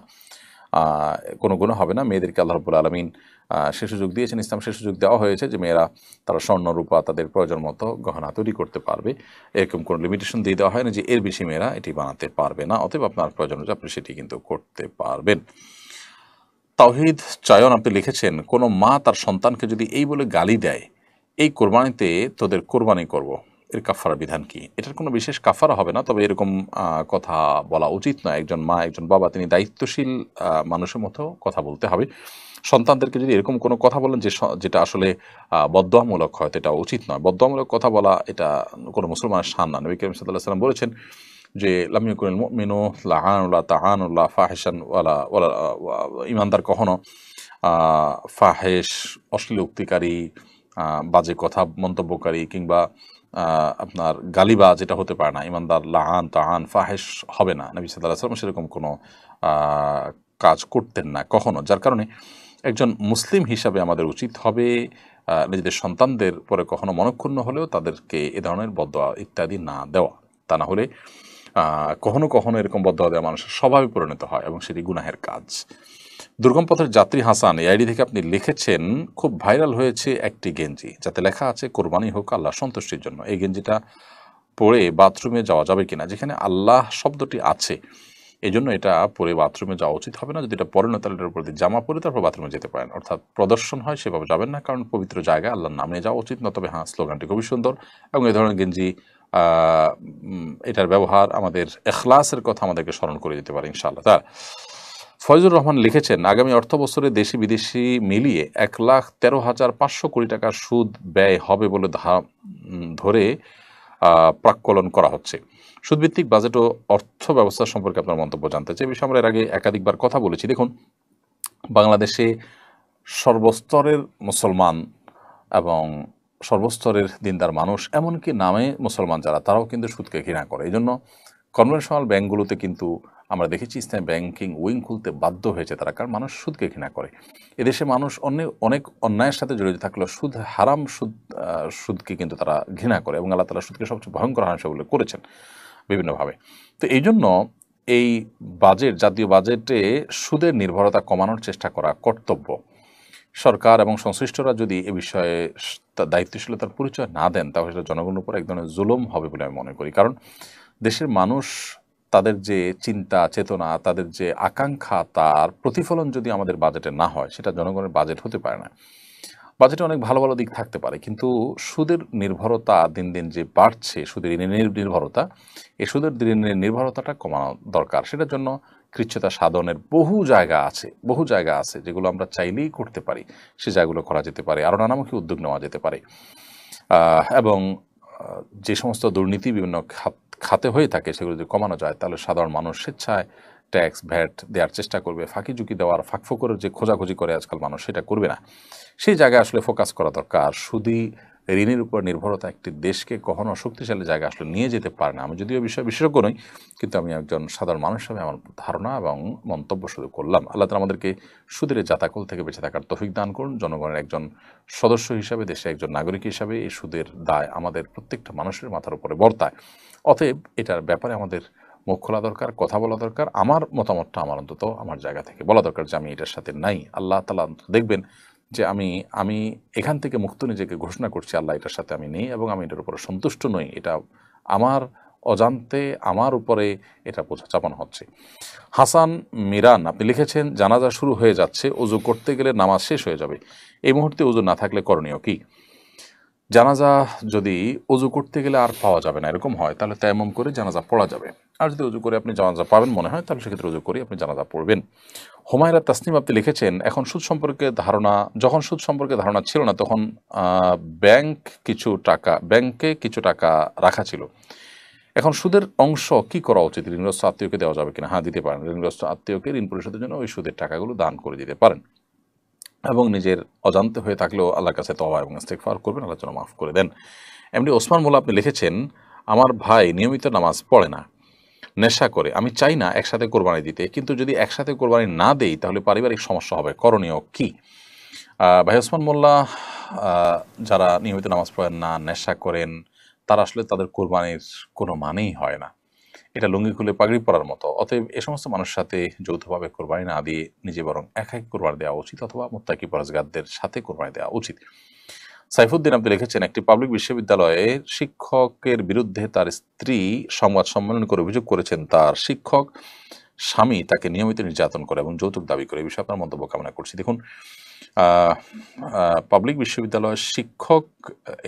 কোনো গুনাহ হবে না। মেয়েদেরকে আল্লাহ রাব্বুল আলামিন সে সুযোগ দিয়েছেন, ইসলাম সে সুযোগ দেওয়া হয়েছে যে মেয়েরা তারা স্বর্ণ রূপা তাদের প্রয়োজন মতো গহনা তৈরি করতে পারবে। এরকম কোনো লিমিটেশন দিয়ে দেওয়া হয় না যে এর বেশি মেয়েরা এটি বানাতে পারবে না, অতএব আপনার প্রয়োজন হচ্ছে আপনি সেটি কিন্তু করতে পারবেন। তাওহীদ চায়ন আপনি লিখেছেন, কোনো মা তার সন্তানকে যদি এই বলে গালি দেয়, এই কোরবানিতে তোদের কোরবানি করব, এর কাফারা বিধান কি? এটার কোনো বিশেষ কাফারা হবে না, তবে এরকম কথা বলা উচিত নয়। একজন মা, একজন বাবা, তিনি দায়িত্বশীল মানুষের মতো কথা বলতে হবে। সন্তানদেরকে যদি এরকম কোনো কথা বলেন যেটা আসলে বদদোয়ামূলক হয়, এটা উচিত নয়। বদদোয়ামূলক কথা বলা এটা কোনো মুসলমানের শান না। নবী করিম সাল্লাল্লাহু আলাইহি ওয়াসাল্লাম বলেছেন যে লাম ইয়াকুনিল মুমিনু লাআনুল্লাহ তাআনুল্লাহ ফাহিশান ওয়ালা ঈমানদার কখনো ফাহেশ, অশ্লীল উক্তিকারী, বাজে কথা মন্তব্যকারী কিংবা আপনার গালিবাজ যেটা হতে পারে না। ঈমানদার লাআন তাআন ফাহেশ হবে না। নবী সাল্লাল্লাহু আলাইহি ওয়াসাল্লাম সেরকম কোনো কাজ করতেন না কখনো। যার কারণে একজন মুসলিম হিসাবে আমাদের উচিত হবে নিজেদের সন্তানদের পরে কখনো মনক্ষুণ্ণ হলেও তাদেরকে এ ধরনের বদদোয়া ইত্যাদি না দেওয়া। তা না হলে কখনো কখনো এরকম বদদোয়া দেওয়া মানুষের স্বভাবে পরিণত হয় এবং সেটি গুনাহের কাজ। দুর্গম পথের যাত্রী হাসান এই আইডি থেকে আপনি লিখেছেন, খুব ভাইরাল হয়েছে একটি গেঞ্জি যাতে লেখা আছে কোরবানি হোক আল্লাহ সন্তুষ্টির জন্য। এই গেঞ্জিটা পরে বাথরুমে যাওয়া যাবে কিনা? যেখানে আল্লাহ শব্দটি আছে এই জন্য এটা পরে বাথরুমে যাওয়া উচিত হবে না। যদি এটা পরে না তাহলে এটার উপর দিয়ে জামা পরে তারপর বাথরুমে যেতে পারেন, অর্থাৎ প্রদর্শন হয় সেভাবে যাবেন না, কারণ পবিত্র জায়গায় আল্লাহর নাম নিয়ে যাওয়া উচিত না। তবে হ্যাঁ, স্লোগানটি খুবই সুন্দর এবং এই ধরনের গেঞ্জি এটার ব্যবহার আমাদের এখলাসের কথা আমাদেরকে স্মরণ করে দিতে পারে ইনশাআল্লাহ। তার ফয়জুর রহমান লিখেছেন, আগামী অর্থ বছরে দেশি বিদেশি মিলিয়ে 1,13,500 কোটি টাকার সুদ ব্যয় হবে বলে ধরে প্রাক্কলন করা হচ্ছে। সুদভিত্তিক বাজেট ও অর্থ ব্যবস্থা সম্পর্কে আপনার মন্তব্য জানতে চাই। বিষয়ে আমরা এর আগে একাধিকবার কথা বলেছি। দেখুন, বাংলাদেশে সর্বস্তরের মুসলমান এবং সর্বস্তরের দিনদার মানুষ, এমনকি নামে মুসলমান যারা, তারাও কিন্তু সুদকে ঘৃণা করে। এই জন্য কনভেনশনাল ব্যাংকগুলোতে কিন্তু আমরা দেখেছি ইসলামী ব্যাংকিং উইং খুলতে বাধ্য হয়েছে তারা, কারণ মানুষ সুদকে ঘৃণা করে। এদেশে মানুষ অনেক অন্যায়ের সাথে জড়িত থাকলেও সুদ হারাম, সুদকে কিন্তু তারা ঘৃণা করে এবং আল্লাহ তাআলা সুদকে সবচেয়ে ভয়ঙ্কর হারাম বলে করেছেন বিভিন্নভাবে। তো এই জন্য এই জাতীয় বাজেটে সুদের নির্ভরতা কমানোর চেষ্টা করা কর্তব্য। সরকার এবং সংশ্লিষ্টরা যদি এ বিষয়ে দায়িত্বশীলতার পরিচয় না দেন তাহলে সেটা জনগণের উপর এক ধরনের জুলুম হবে বলে আমি মনে করি। কারণ দেশের মানুষ, তাদের যে চিন্তা চেতনা, তাদের যে আকাঙ্ক্ষা, তার প্রতিফলন যদি আমাদের বাজেটে না হয় সেটা জনগণের বাজেট হতে পারে না। বাজেটে অনেক ভালো ভালো দিক থাকতে পারে, কিন্তু সুদের নির্ভরতা দিন দিন যে বাড়ছে, সুদের নির্ভরতা, এই সুদের নির্ভরতাটা কমানো দরকার। সেটার জন্য কৃচ্ছতা সাধনের বহু জায়গা আছে যেগুলো আমরা চাইলেই করতে পারি। সে জায়গাগুলো করা যেতে পারে, আরও নানামুখী উদ্যোগ নেওয়া যেতে পারে। এবং যে সমস্ত দুর্নীতি বিভিন্ন খাতে হয়ে থাকে সেগুলো যদি কমানো যায় তাহলে সাধারণ মানুষ স্বেচ্ছায় ট্যাক্স ভ্যাট দেওয়ার চেষ্টা করবে। ফাঁকি ঝুঁকি দেওয়ার, ফাঁকফোকরের যে খোঁজাখুঁজি করে আজকাল মানুষ, সেটা করবে না। সেই জায়গায় আসলে ফোকাস করা দরকার। সুদী ঋণের উপর নির্ভরতা একটি দেশকে কখনো শক্তিশালী জায়গায় আসলে নিয়ে যেতে পারে না। আমি যদিও বিষয়ে বিশেষজ্ঞ নই, কিন্তু আমি একজন সাধারণ মানুষ হিসেবে আমার ধারণা এবং মন্তব্য শুরু করলাম। আল্লাহ তাআলা আমাদেরকে সুদের জাতাকল থেকে বেঁচে থাকার তৌফিক দান করুন। জনগণের একজন সদস্য হিসাবে, দেশে একজন নাগরিক হিসাবে এই সুদের দায় আমাদের প্রত্যেকটা মানুষের মাথার উপরে বর্তায়। অতএব এটার ব্যাপারে আমাদের মুখ খোলা দরকার, কথা বলা দরকার। আমার মতামতটা আমার অন্তত আমার জায়গা থেকে বলা দরকার যে আমি এটার সাথে নাই। আল্লাহ তাআলা দেখবেন যে আমি এখান থেকে মুক্ত নিজেকে ঘোষণা করছি, আল্লাহ এটার সাথে আমি নেই এবং আমি এটার উপরে সন্তুষ্ট নই। এটা আমার অজান্তে আমার উপরে এটা বোঝা চাপানো হচ্ছে। হাসান মিরান আপনি লিখেছেন, জানাজা শুরু হয়ে যাচ্ছে, ওযু করতে গেলে নামাজ শেষ হয়ে যাবে, এই মুহূর্তে ওযু না থাকলে করণীয় কি? জানাজা যদি ওযু করতে গেলে আর পাওয়া যাবে না এরকম হয়, তাহলে তায়াম্মুম করে জানাজা পড়া যাবে। আর যদি ওযু করে আপনি জানাজা পাবেন মনে হয়, তাহলে সেক্ষেত্রে ওযু করে আপনি জানাজা পড়বেন। হুমায়রা তাসনিম আপনি লিখেছেন, যখন সুদ সম্পর্কে ধারণা ছিল না, তখন ব্যাংকে কিছু টাকা রাখা ছিল। এখন সুদের অংশ কি করা উচিত? ঋণগ্রস্ত আত্মীয়কে দেওয়া যাবে কিনা? হ্যাঁ, দিতে পারেন। ঋণগ্রস্ত আত্মীয়কে ঋণ পরিশোধের জন্য ওই সুদের টাকাগুলো দান করে দিতে পারেন এবং নিজের অজান্তে হয়ে থাকলেও আল্লাহর কাছে তওবা এবং ইস্তেগফার করবেন, আল্লাহ যেন মাফ করে দেন। এমনি ওসমান মোল্লা আপনি লিখেছেন, আমার ভাই নিয়মিত নামাজ পড়ে না, নেশা করে, আমি চাই না একসাথে কোরবানি দিতে, কিন্তু যদি একসাথে কোরবানি না দেই তাহলে পারিবারিক সমস্যা হবে, করণীয় কি? ভাই ওসমান মোল্লা, যারা নিয়মিত নামাজ পড়েন না, নেশা করেন, তারা আসলে তাদের কোরবানির কোনো মানেই হয় না। এটা লুঙ্গি খুলে পাগড়ি পরার মতো। অতএব এ সমস্ত মানুষের সাথে যৌথভাবে কোরবানি না দিয়ে নিজে বরং একাই কোরবানি দেওয়া উচিত, অথবা মুত্তাকি পরহেজগারদের সাথে কোরবানি দেওয়া উচিত। সাইফুদ্দিন আপনি লিখেছেন, একটি পাবলিক বিশ্ববিদ্যালয়ের শিক্ষকের বিরুদ্ধে তার স্ত্রী সংবাদ সম্মেলন করে অভিযোগ করেছেন তার শিক্ষক স্বামী তাকে নিয়মিত নির্যাতন করে এবং যৌতুক দাবি করে। এই বিষয়ে আপনার মন্তব্য কামনা করছি। দেখুন, পাবলিক বিশ্ববিদ্যালয়ের শিক্ষক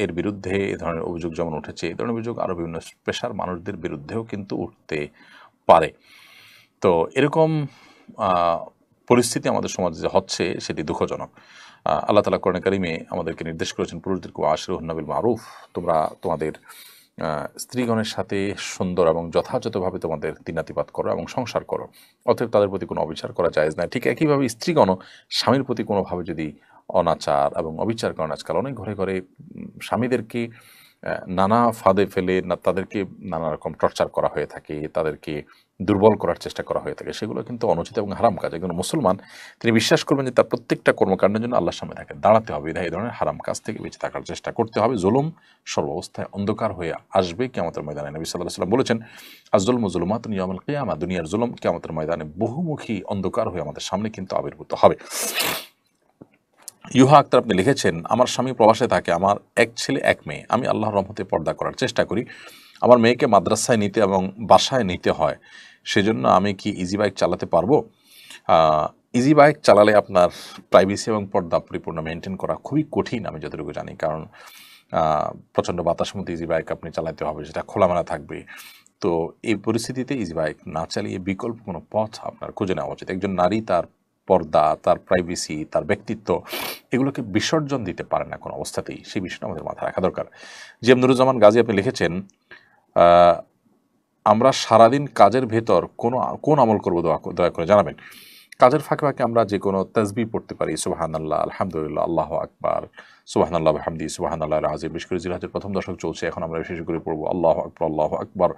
এর বিরুদ্ধে এ ধরনের অভিযোগ যেমন উঠেছে, এই ধরনের অভিযোগ আরও বিভিন্ন পেশার মানুষদের বিরুদ্ধেও কিন্তু উঠতে পারে। তো এরকম পরিস্থিতি আমাদের সমাজে যে হচ্ছে সেটি দুঃখজনক। আল্লাহ তাআলা কোরআনে কারিমে আমাদেরকে নির্দেশ করেছেন, পুরুষদেরকে আশিরুহুন্না বিল মারুফ, তোমরা তোমাদের স্ত্রীগণের সাথে সুন্দর এবং যথাযথভাবে তোমাদের দিনাতিপাত করো এবং সংসার করো, অতএব তাদের প্রতি কোনো অবিচার করা জায়েজ নয়। ঠিক একইভাবে স্ত্রীগণও স্বামীর প্রতি কোনোভাবে যদি অনাচার এবং অবিচার করেন, আজকাল অনেক ঘরে ঘরে স্বামীদেরকে নানা ফাঁদে ফেলে তাদেরকে নানা রকম টর্চার করা হয়ে থাকে, তাদেরকে দুর্বল করার চেষ্টা করা হয়ে থাকে, সেগুলো কিন্তু অনুচিত এবং হারাম কাজ। একজন মুসলমান তিনি বিশ্বাস করবেন যে তার প্রত্যেকটা কর্মকাণ্ডের জন্য আল্লাহর সামনে তাকে দাঁড়াতে হবে, এই ধরনের হারাম কাজ থেকে বেঁচে থাকার চেষ্টা করতে হবে। জুলুম সর্বাবস্থায় অন্ধকার হয়ে আসবে কিয়ামতের ময়দানে। নবী সাল্লাল্লাহু আলাইহি ওয়াসাল্লাম বলেছেন, আয-যুলমু যুলুমাতুন ইয়াউমাল কিয়ামা, দুনিয়ার জুলুম কিয়ামতের ময়দানে বহুমুখী অন্ধকার হয়ে আমাদের সামনে কিন্তু আবির্ভূত হবে। ইউহা আক্তার আপনি লিখেছেন, আমার স্বামী প্রবাসে থাকে, আমার এক ছেলে এক মেয়ে, আমি আল্লাহর রহমতে পর্দা করার চেষ্টা করি। আমার মেয়েকে মাদ্রাসায় নিতে এবং বাসায় নিতে হয়, সেজন্য আমি কি ইজি বাইক চালাতে পারবো? ইজি বাইক চালালে আপনার প্রাইভেসি এবং পর্দা পরিপূর্ণ মেনটেন করা খুবই কঠিন, আমি যতটুকু জানি। কারণ প্রচণ্ড বাতাসের মধ্যে ইজি বাইক আপনি চালাতে হবে, সেটা খোলামেলা থাকবে। তো এই পরিস্থিতিতে ইজি বাইক না চালিয়ে বিকল্প কোনো পথ আপনার খুঁজে নেওয়া উচিত। একজন নারী তার পর্দা, তার প্রাইভেসি, তার ব্যক্তিত্ব, এগুলোকে বিসর্জন দিতে পারে না কোনো অবস্থাতেই। সেই বিষয়টা আমাদের মাথায় রাখা দরকার। জিএম নুরুজ্জামান গাজী আপনি লিখেছেন, আমরা সারাদিন কাজের ভেতর কোন আমল করবো দয়া করে জানাবেন। কাজের ফাঁকে ফাঁকে আমরা যে কোনো তাসবিহ পড়তে পারি, সুবহানাল্লাহ, আলহামদুলিল্লাহ, আল্লাহু আকবার, সুবহানাল্লাহ ওয়া বিহামদিহি, সুবহানাল্লাহিল আযীম। বিশেষ করে জিলহজের প্রথম দশক চলছে, এখন আমরা বিশেষ করে পড়বো আল্লাহু আকবার, আল্লাহু আকবার,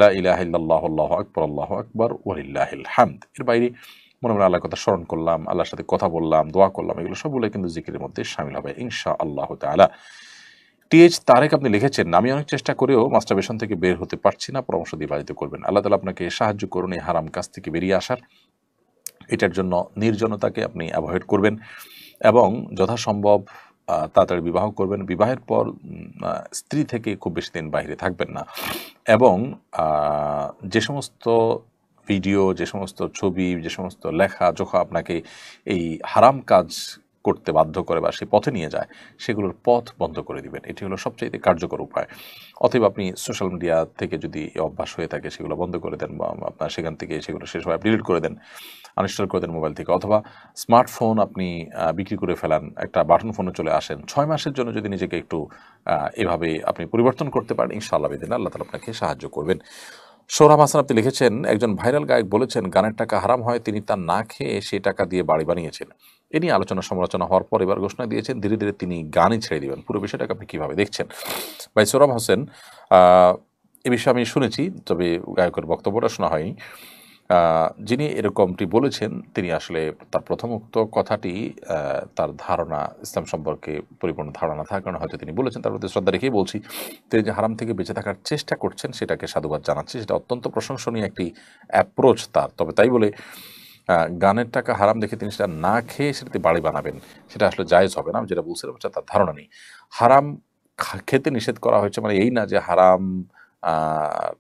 লা ইলাহা ইল্লাল্লাহ, আল্লাহু আকবার, আল্লাহু আকবার ওয়া লিল্লাহিল হামদ। এর বাইরে মনে মনে আল্লাহর কথা স্মরণ করলাম, আল্লাহর সাথে কথা বললাম, দোয়া করলাম, এগুলো সবগুলো কিন্তু জিকিরের মধ্যে শামিল হবে ইনশাআল্লাহ তাআলা। টিএইচ তারেক আপনি লিখেছেন, আমি অনেক চেষ্টা করেও মাস্টারবেশন থেকে বের হতে পারছি না, পরামর্শ দিয়ে বাধিত করবেন। আল্লাহ তাআলা আপনাকে সাহায্য করুন এই হারাম কাজ থেকে বেরিয়ে আসার। এটার জন্য নির্জনতাকে আপনি অ্যাভয়েড করবেন এবং যথাসম্ভব তাড়াতাড়ি বিবাহ করবেন। বিবাহের পর স্ত্রী থেকে খুব বেশি দিন বাইরে থাকবেন না এবং যে সমস্ত ভিডিও, যে সমস্ত ছবি, যে সমস্ত লেখা জোখা আপনাকে এই হারাম কাজ করতে বাধ্য করে বা সে পথে নিয়ে যায়, সেগুলোর পথ বন্ধ করে দিবেন। এটি হলো সবচেয়ে কার্যকর উপায়। অতএব আপনি সোশ্যাল মিডিয়া থেকে যদি অভ্যাস হয়ে থাকে সেগুলো বন্ধ করে দেন, বা আপনার সেখান থেকে সেগুলো শেষ হয় ডিলিট করে দেন, আনইনস্টল করে দেন মোবাইল থেকে, অথবা স্মার্টফোন আপনি বিক্রি করে ফেলান, একটা বাটন ফোনে চলে আসেন। 6 মাসের জন্য যদি নিজেকে একটু এভাবে আপনি পরিবর্তন করতে পারেন, ইনশাআল্লাহ বিদিন আল্লাহ তাআলা আপনাকে সাহায্য করবেন। সোহরাব হাসান আপনি লিখেছেন, একজন ভাইরাল গায়ক বলেছেন গানের টাকা হারাম হয়, তিনি তা না খেয়ে সেই টাকা দিয়ে বাড়ি বানিয়েছেন। এ নিয়ে আলোচনা সমালোচনা হওয়ার পর এবার ঘোষণা দিয়েছেন ধীরে ধীরে তিনি গানই ছেড়ে দিবেন। পুরো বিষয়টাকে আপনি কিভাবে দেখছেন? ভাই সোহরাব হোসেন, এ বিষয়ে আমি শুনেছি, তবে গায়কের বক্তব্যটা শোনা হয়নি। যিনি এরকমটি বলেছেন তিনি আসলে তার প্রথম উক্ত কথাটি তার ধারণা ইসলাম সম্পর্কে পরিপূর্ণ ধারণা না থাকার কারণে হয়তো তিনি বলেছেন, তার প্রতি শ্রদ্ধা রেখেই বলছি। তিনি যে হারাম থেকে বেঁচে থাকার চেষ্টা করছেন সেটাকে সাধুবাদ জানাচ্ছি, সেটা অত্যন্ত প্রশংসনীয় একটি অ্যাপ্রোচ তার। তবে তাই বলে গানের টাকা হারাম দেখে তিনি সেটা না খেয়ে সেটাতে বাড়ি বানাবেন, সেটা আসলে জায়েজ হবে না। আমি যেটা বলছিলাম সেটা তার ধারণা নেই। হারাম খেতে নিষেধ করা হয়েছে মানে এই না যে হারাম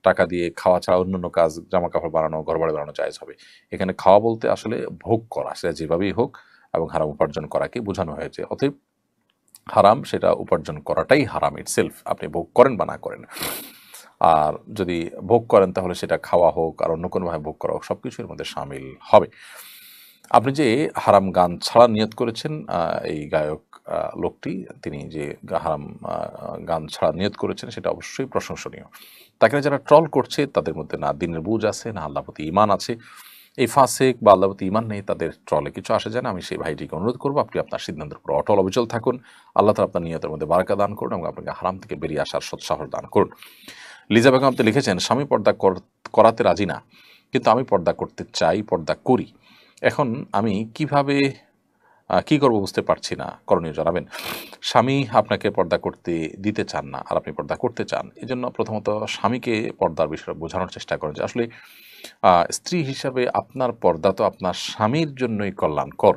টাকা দিয়ে খাওয়া ছাড়া অন্যান্য কাজ, জামা কাপড় বানানো, ঘরবাড়ি বানানো জায়েজ হবে। এখানে খাওয়া বলতে আসলে ভোগ করা, সেটা যেভাবেই হোক, এবং হারাম উপার্জন করাকে বোঝানো হয়েছে। অতএব হারাম সেটা উপার্জন করাটাই হারাম ইটসেলফ, আপনি ভোগ করেন বা না করেন। আর যদি ভোগ করেন তাহলে সেটা খাওয়া হোক আর অন্য কোনোভাবে ভোগ করা হোক, সব কিছুর মধ্যে সামিল হবে। আপনি যে হারাম গান ছাড়া নিয়ত করেছেন, এই গায়ক লোকটি তিনি যে হারাম গান ছাড়া নিয়ত করেছেন সেটা অবশ্যই প্রশংসনীয়। তাকে যারা ট্রল করছে তাদের মধ্যে না দিনের বুঝ আছে, না আল্লাহ প্রতি ঈমান আছে। এই ফাসেক বা আল্লাহ প্রতি ঈমান নেই, তাদের ট্রলে কিছু আসে যায় না। আমি সেই ভাইটিকে অনুরোধ করবো, আপনি আপনার সিদ্ধান্তের উপর অটল অবিচল থাকুন। আল্লাহ তাআলা আপনার নিয়তের মধ্যে বারাকা দান করুন এবং আপনাকে হারাম থেকে বেরিয়ে আসার সৎসাহস দান করুন। লিজা বেগম আপনি লিখেছেন, স্বামী পর্দা করাতে রাজি না, কিন্তু আমি পর্দা করতে চাই, পর্দা করি। এখন আমি কিভাবে কি করব বুঝতে পারছি না, করণীয় জানাবেন। স্বামী আপনাকে পর্দা করতে দিতে চান না আর আপনি পর্দা করতে চান, এজন্য প্রথমত স্বামীকে পর্দার বিষয়টা বোঝানোর চেষ্টা করেন যে আসলে স্ত্রী হিসাবে আপনার পর্দা তো আপনার স্বামীর জন্যই কল্যাণকর।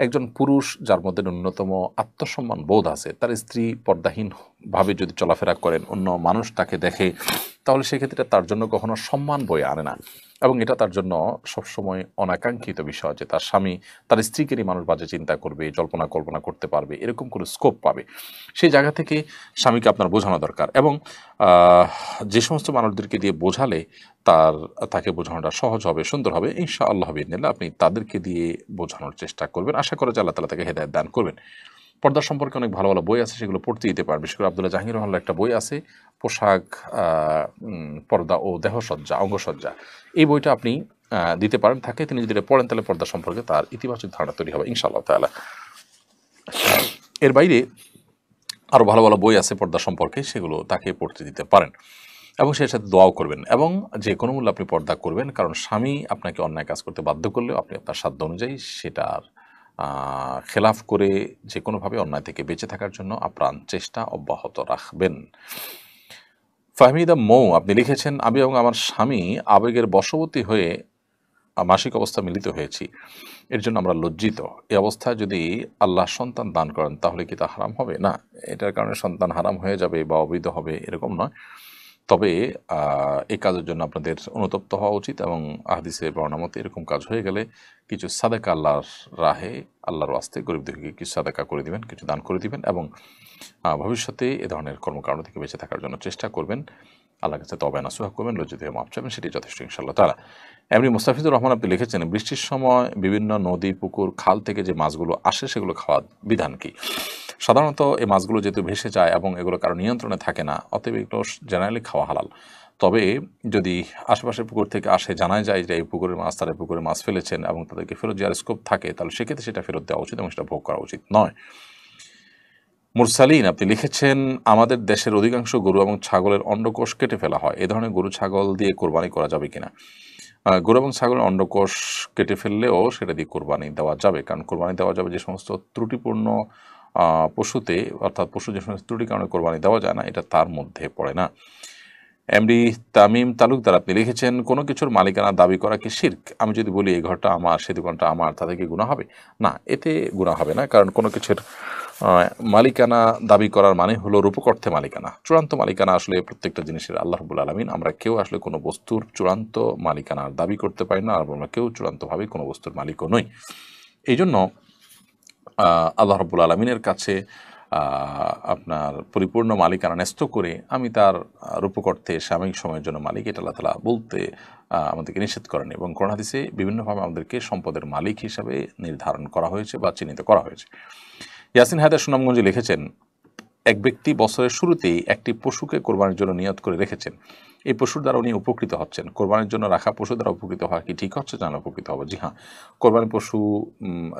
একজন পুরুষ যার মধ্যে ন্যূনতম আত্মসম্মান বোধ আছে, তার স্ত্রী পর্দাহীনভাবে যদি চলাফেরা করেন, অন্য মানুষ তাকে দেখে, তাহলে সেক্ষেত্রে তার জন্য কখনো সম্মান বয়ে আনে না। এবং এটা তার জন্য সবসময় অনাকাঙ্ক্ষিত বিষয় যে তার স্বামী তার স্ত্রীকে নিয়ে মানুষ বাজে চিন্তা করবে, জল্পনা কল্পনা করতে পারবে, এরকম কোনো স্কোপ পাবে। সেই জায়গা থেকে স্বামীকে আপনার বোঝানো দরকার। এবং যে সমস্ত মানুষদেরকে দিয়ে বোঝালে তাকে বোঝানোটা সহজ হবে, সুন্দর হবে, ইনশাআল্লাহ বিইذনিল্লাহ আপনি তাদেরকে দিয়ে বোঝানোর চেষ্টা করবেন। আশা করা যায় আল্লাহ তাআলা তাকে হেদায়েত দান করবেন। পর্দা সম্পর্কে অনেক ভালো ভালো বই আছে, সেগুলো পড়তে দিতে পারেন। বিশেষ করে আব্দুল্লাহ জাহাঙ্গীর রহমানের একটা বই আছে, পোশাক, পর্দা ও দেহসজ্জা, অঙ্গসজ্জা। এই বইটা আপনি দিতে পারেন তাকে। তিনি যদি এটা পড়েন তাহলে পর্দা সম্পর্কে তার ইতিবাচক ধারণা তৈরি হবে ইনশাআল্লাহ তাআলা। এর বাইরে আরও ভালো ভালো বই আছে পর্দা সম্পর্কে, সেগুলো তাকে পড়তে দিতে পারেন এবং সেই সাথে দোয়াও করবেন। এবং যে কোনো মূল্যে আপনি পর্দা করবেন, কারণ স্বামী আপনাকে অন্যায় কাজ করতে বাধ্য করলেও আপনি আপনার সাধ্য অনুযায়ী সেটার খেলাফ করে যে কোনোভাবে অন্যায় থেকে বেঁচে থাকার জন্য আপ্রাণ চেষ্টা অব্যাহত রাখবেন। ফাহমিদা মৌ আপনি লিখেছেন, আমি এবং আমার স্বামী আবেগের বশবর্তী হয়ে মাসিক অবস্থা মিলিত হয়েছি, এর জন্য আমরা লজ্জিত। এই অবস্থায় যদি আল্লাহ সন্তান দান করেন তাহলে কি তা হারাম হবে? না, এটার কারণে সন্তান হারাম হয়ে যাবে বা অবৈধ হবে এরকম নয়। তবে এই কাজের জন্য আপনাদের অনুতপ্ত হওয়া উচিত এবং আহাদিসে বর্ণনা মতে এরকম কাজ হয়ে গেলে কিছু সাদাকা আল্লাহর রাহে, আল্লাহর ওয়াস্তে গরিব দুঃখীকে কিছু সাদাকা করে দিবেন, কিছু দান করে দিবেন এবং ভবিষ্যতে এ ধরনের কর্মকাণ্ড থেকে বেঁচে থাকার জন্য চেষ্টা করবেন। আল্লাহর কাছে তওবা নাসুহা করবেন, লজ্জিত হয়ে মাপ চাইবেন, সেটি যথেষ্ট ইনশাআল্লাহ তাআলা। এমনি মুস্তাফিজুর রহমান আপনি লিখেছেন, বৃষ্টির সময় বিভিন্ন নদী, পুকুর, খাল থেকে যে মাছগুলো আসে সেগুলো খাওয়ার বিধান কি? সাধারণত এই মাছগুলো যেহেতু ভেসে যায় এবং এগুলো কারো নিয়ন্ত্রণে থাকে না, অতএব এগুলো জেনারেলি খাওয়া হালাল। তবে যদি আশেপাশের পুকুর থেকে আসে, জানাই যায় যে এই পুকুরের মাছ, তারা পুকুরে মাছ ফেলেছেন এবং তাদেরকে ফেরত দেওয়ার স্কোপ থাকে, তাহলে সেক্ষেত্রে সেটা ফেরত দেওয়া উচিত এবং সেটা ভোগ করা উচিত নয়। মুরসালিন আপনি লিখেছেন, আমাদের দেশের অধিকাংশ গরু এবং ছাগলের অন্ডকোষ কেটে ফেলা হয়, এ ধরনের গরু ছাগল দিয়ে কোরবানি করা যাবে কিনা? গরু এবং ছাগলের অন্ডকোষ কেটে ফেললেও সেটা দিয়ে কোরবানি দেওয়া যাবে, কারণ কোরবানি দেওয়া যাবে যে সমস্ত ত্রুটিপূর্ণ পশুতে, অর্থাৎ পশু যে সমস্ত ত্রুটির কারণে কোরবানি দেওয়া যায় না, এটা তার মধ্যে পড়ে না। এমডি তামিম তালুকদার আপনি লিখেছেন, কোনো কিছুর মালিকানা দাবি করা কি শিরক? আমি যদি বলি এই ঘরটা আমার, সে দোকানটা আমার, তাতে কি গুনাহ হবে? না, এতে গুনাহ হবে না, কারণ কোনো কিছুর মালিকানা দাবি করার মানে হলো রূপক অর্থে মালিকানা। চূড়ান্ত মালিকানা আসলে প্রত্যেকটা জিনিসের আল্লাহ রাব্বুল আলামিন। আমরা কেউ আসলে কোনো বস্তুর চূড়ান্ত মালিকানার দাবি করতে পারি না, আর আমরা কেউ চূড়ান্তভাবে কোনো বস্তুর মালিকও নই। এই জন্য আল্লাহ রাব্বুল আলামিনের কাছে আপনার পরিপূর্ণ মালিকানা ন্যস্ত করে আমি তার রূপক অর্থে সাময়িক সময়ের জন্য মালিক, এটা আল্লাহ তাআলা বলতে আমাদেরকে নিষেধ করেন এবং কোরআন হাদিসে বিভিন্নভাবে আমাদেরকে সম্পদের মালিক হিসাবে নির্ধারণ করা হয়েছে বা চিহ্নিত করা হয়েছে। ইয়াসিন হায়দার সুনামগঞ্জে লিখেছেন, এক ব্যক্তি বছরের শুরুতেই একটি পশুকে কোরবানির জন্য নিয়ত করে রেখেছেন, এই পশুর দ্বারা উনি উপকৃত হচ্ছেন। কোরবানির জন্য রাখা পশু দ্বারা উপকৃত হওয়া কি ঠিক হচ্ছে, না উপকৃত হবে? জি হ্যাঁ, কোরবানি পশু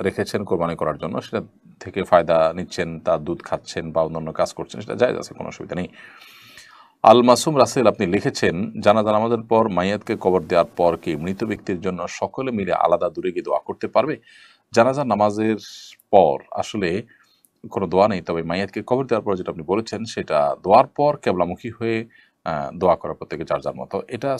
রেখেছেন কোরবানি করার জন্য, সেটা থেকে ফায়দা নিচ্ছেন, তার দুধ খাচ্ছেন বা অন্যান্য কাজ করছেন, সেটা জায়েজ আছে, কোনো অসুবিধা নেই। আল মাসুম রাসেল আপনি লিখেছেন, জানাজা নামাজের পর মাইয়াতকে কবর দেওয়ার পর কি মৃত ব্যক্তির জন্য সকলে মিলে আলাদা দূরে গিয়ে দোয়া করতে পারবে? জানাজা নামাজের পর আসলে কোনো দোয়া নেই, তবে মাইয়াতকে কবর দেওয়ার পর যেটা আপনি বলেছেন সেটা দোয়ার পর কেবলামুখী হয়ে দোয়া করা প্রত্যেকে যার যার মতো। এটা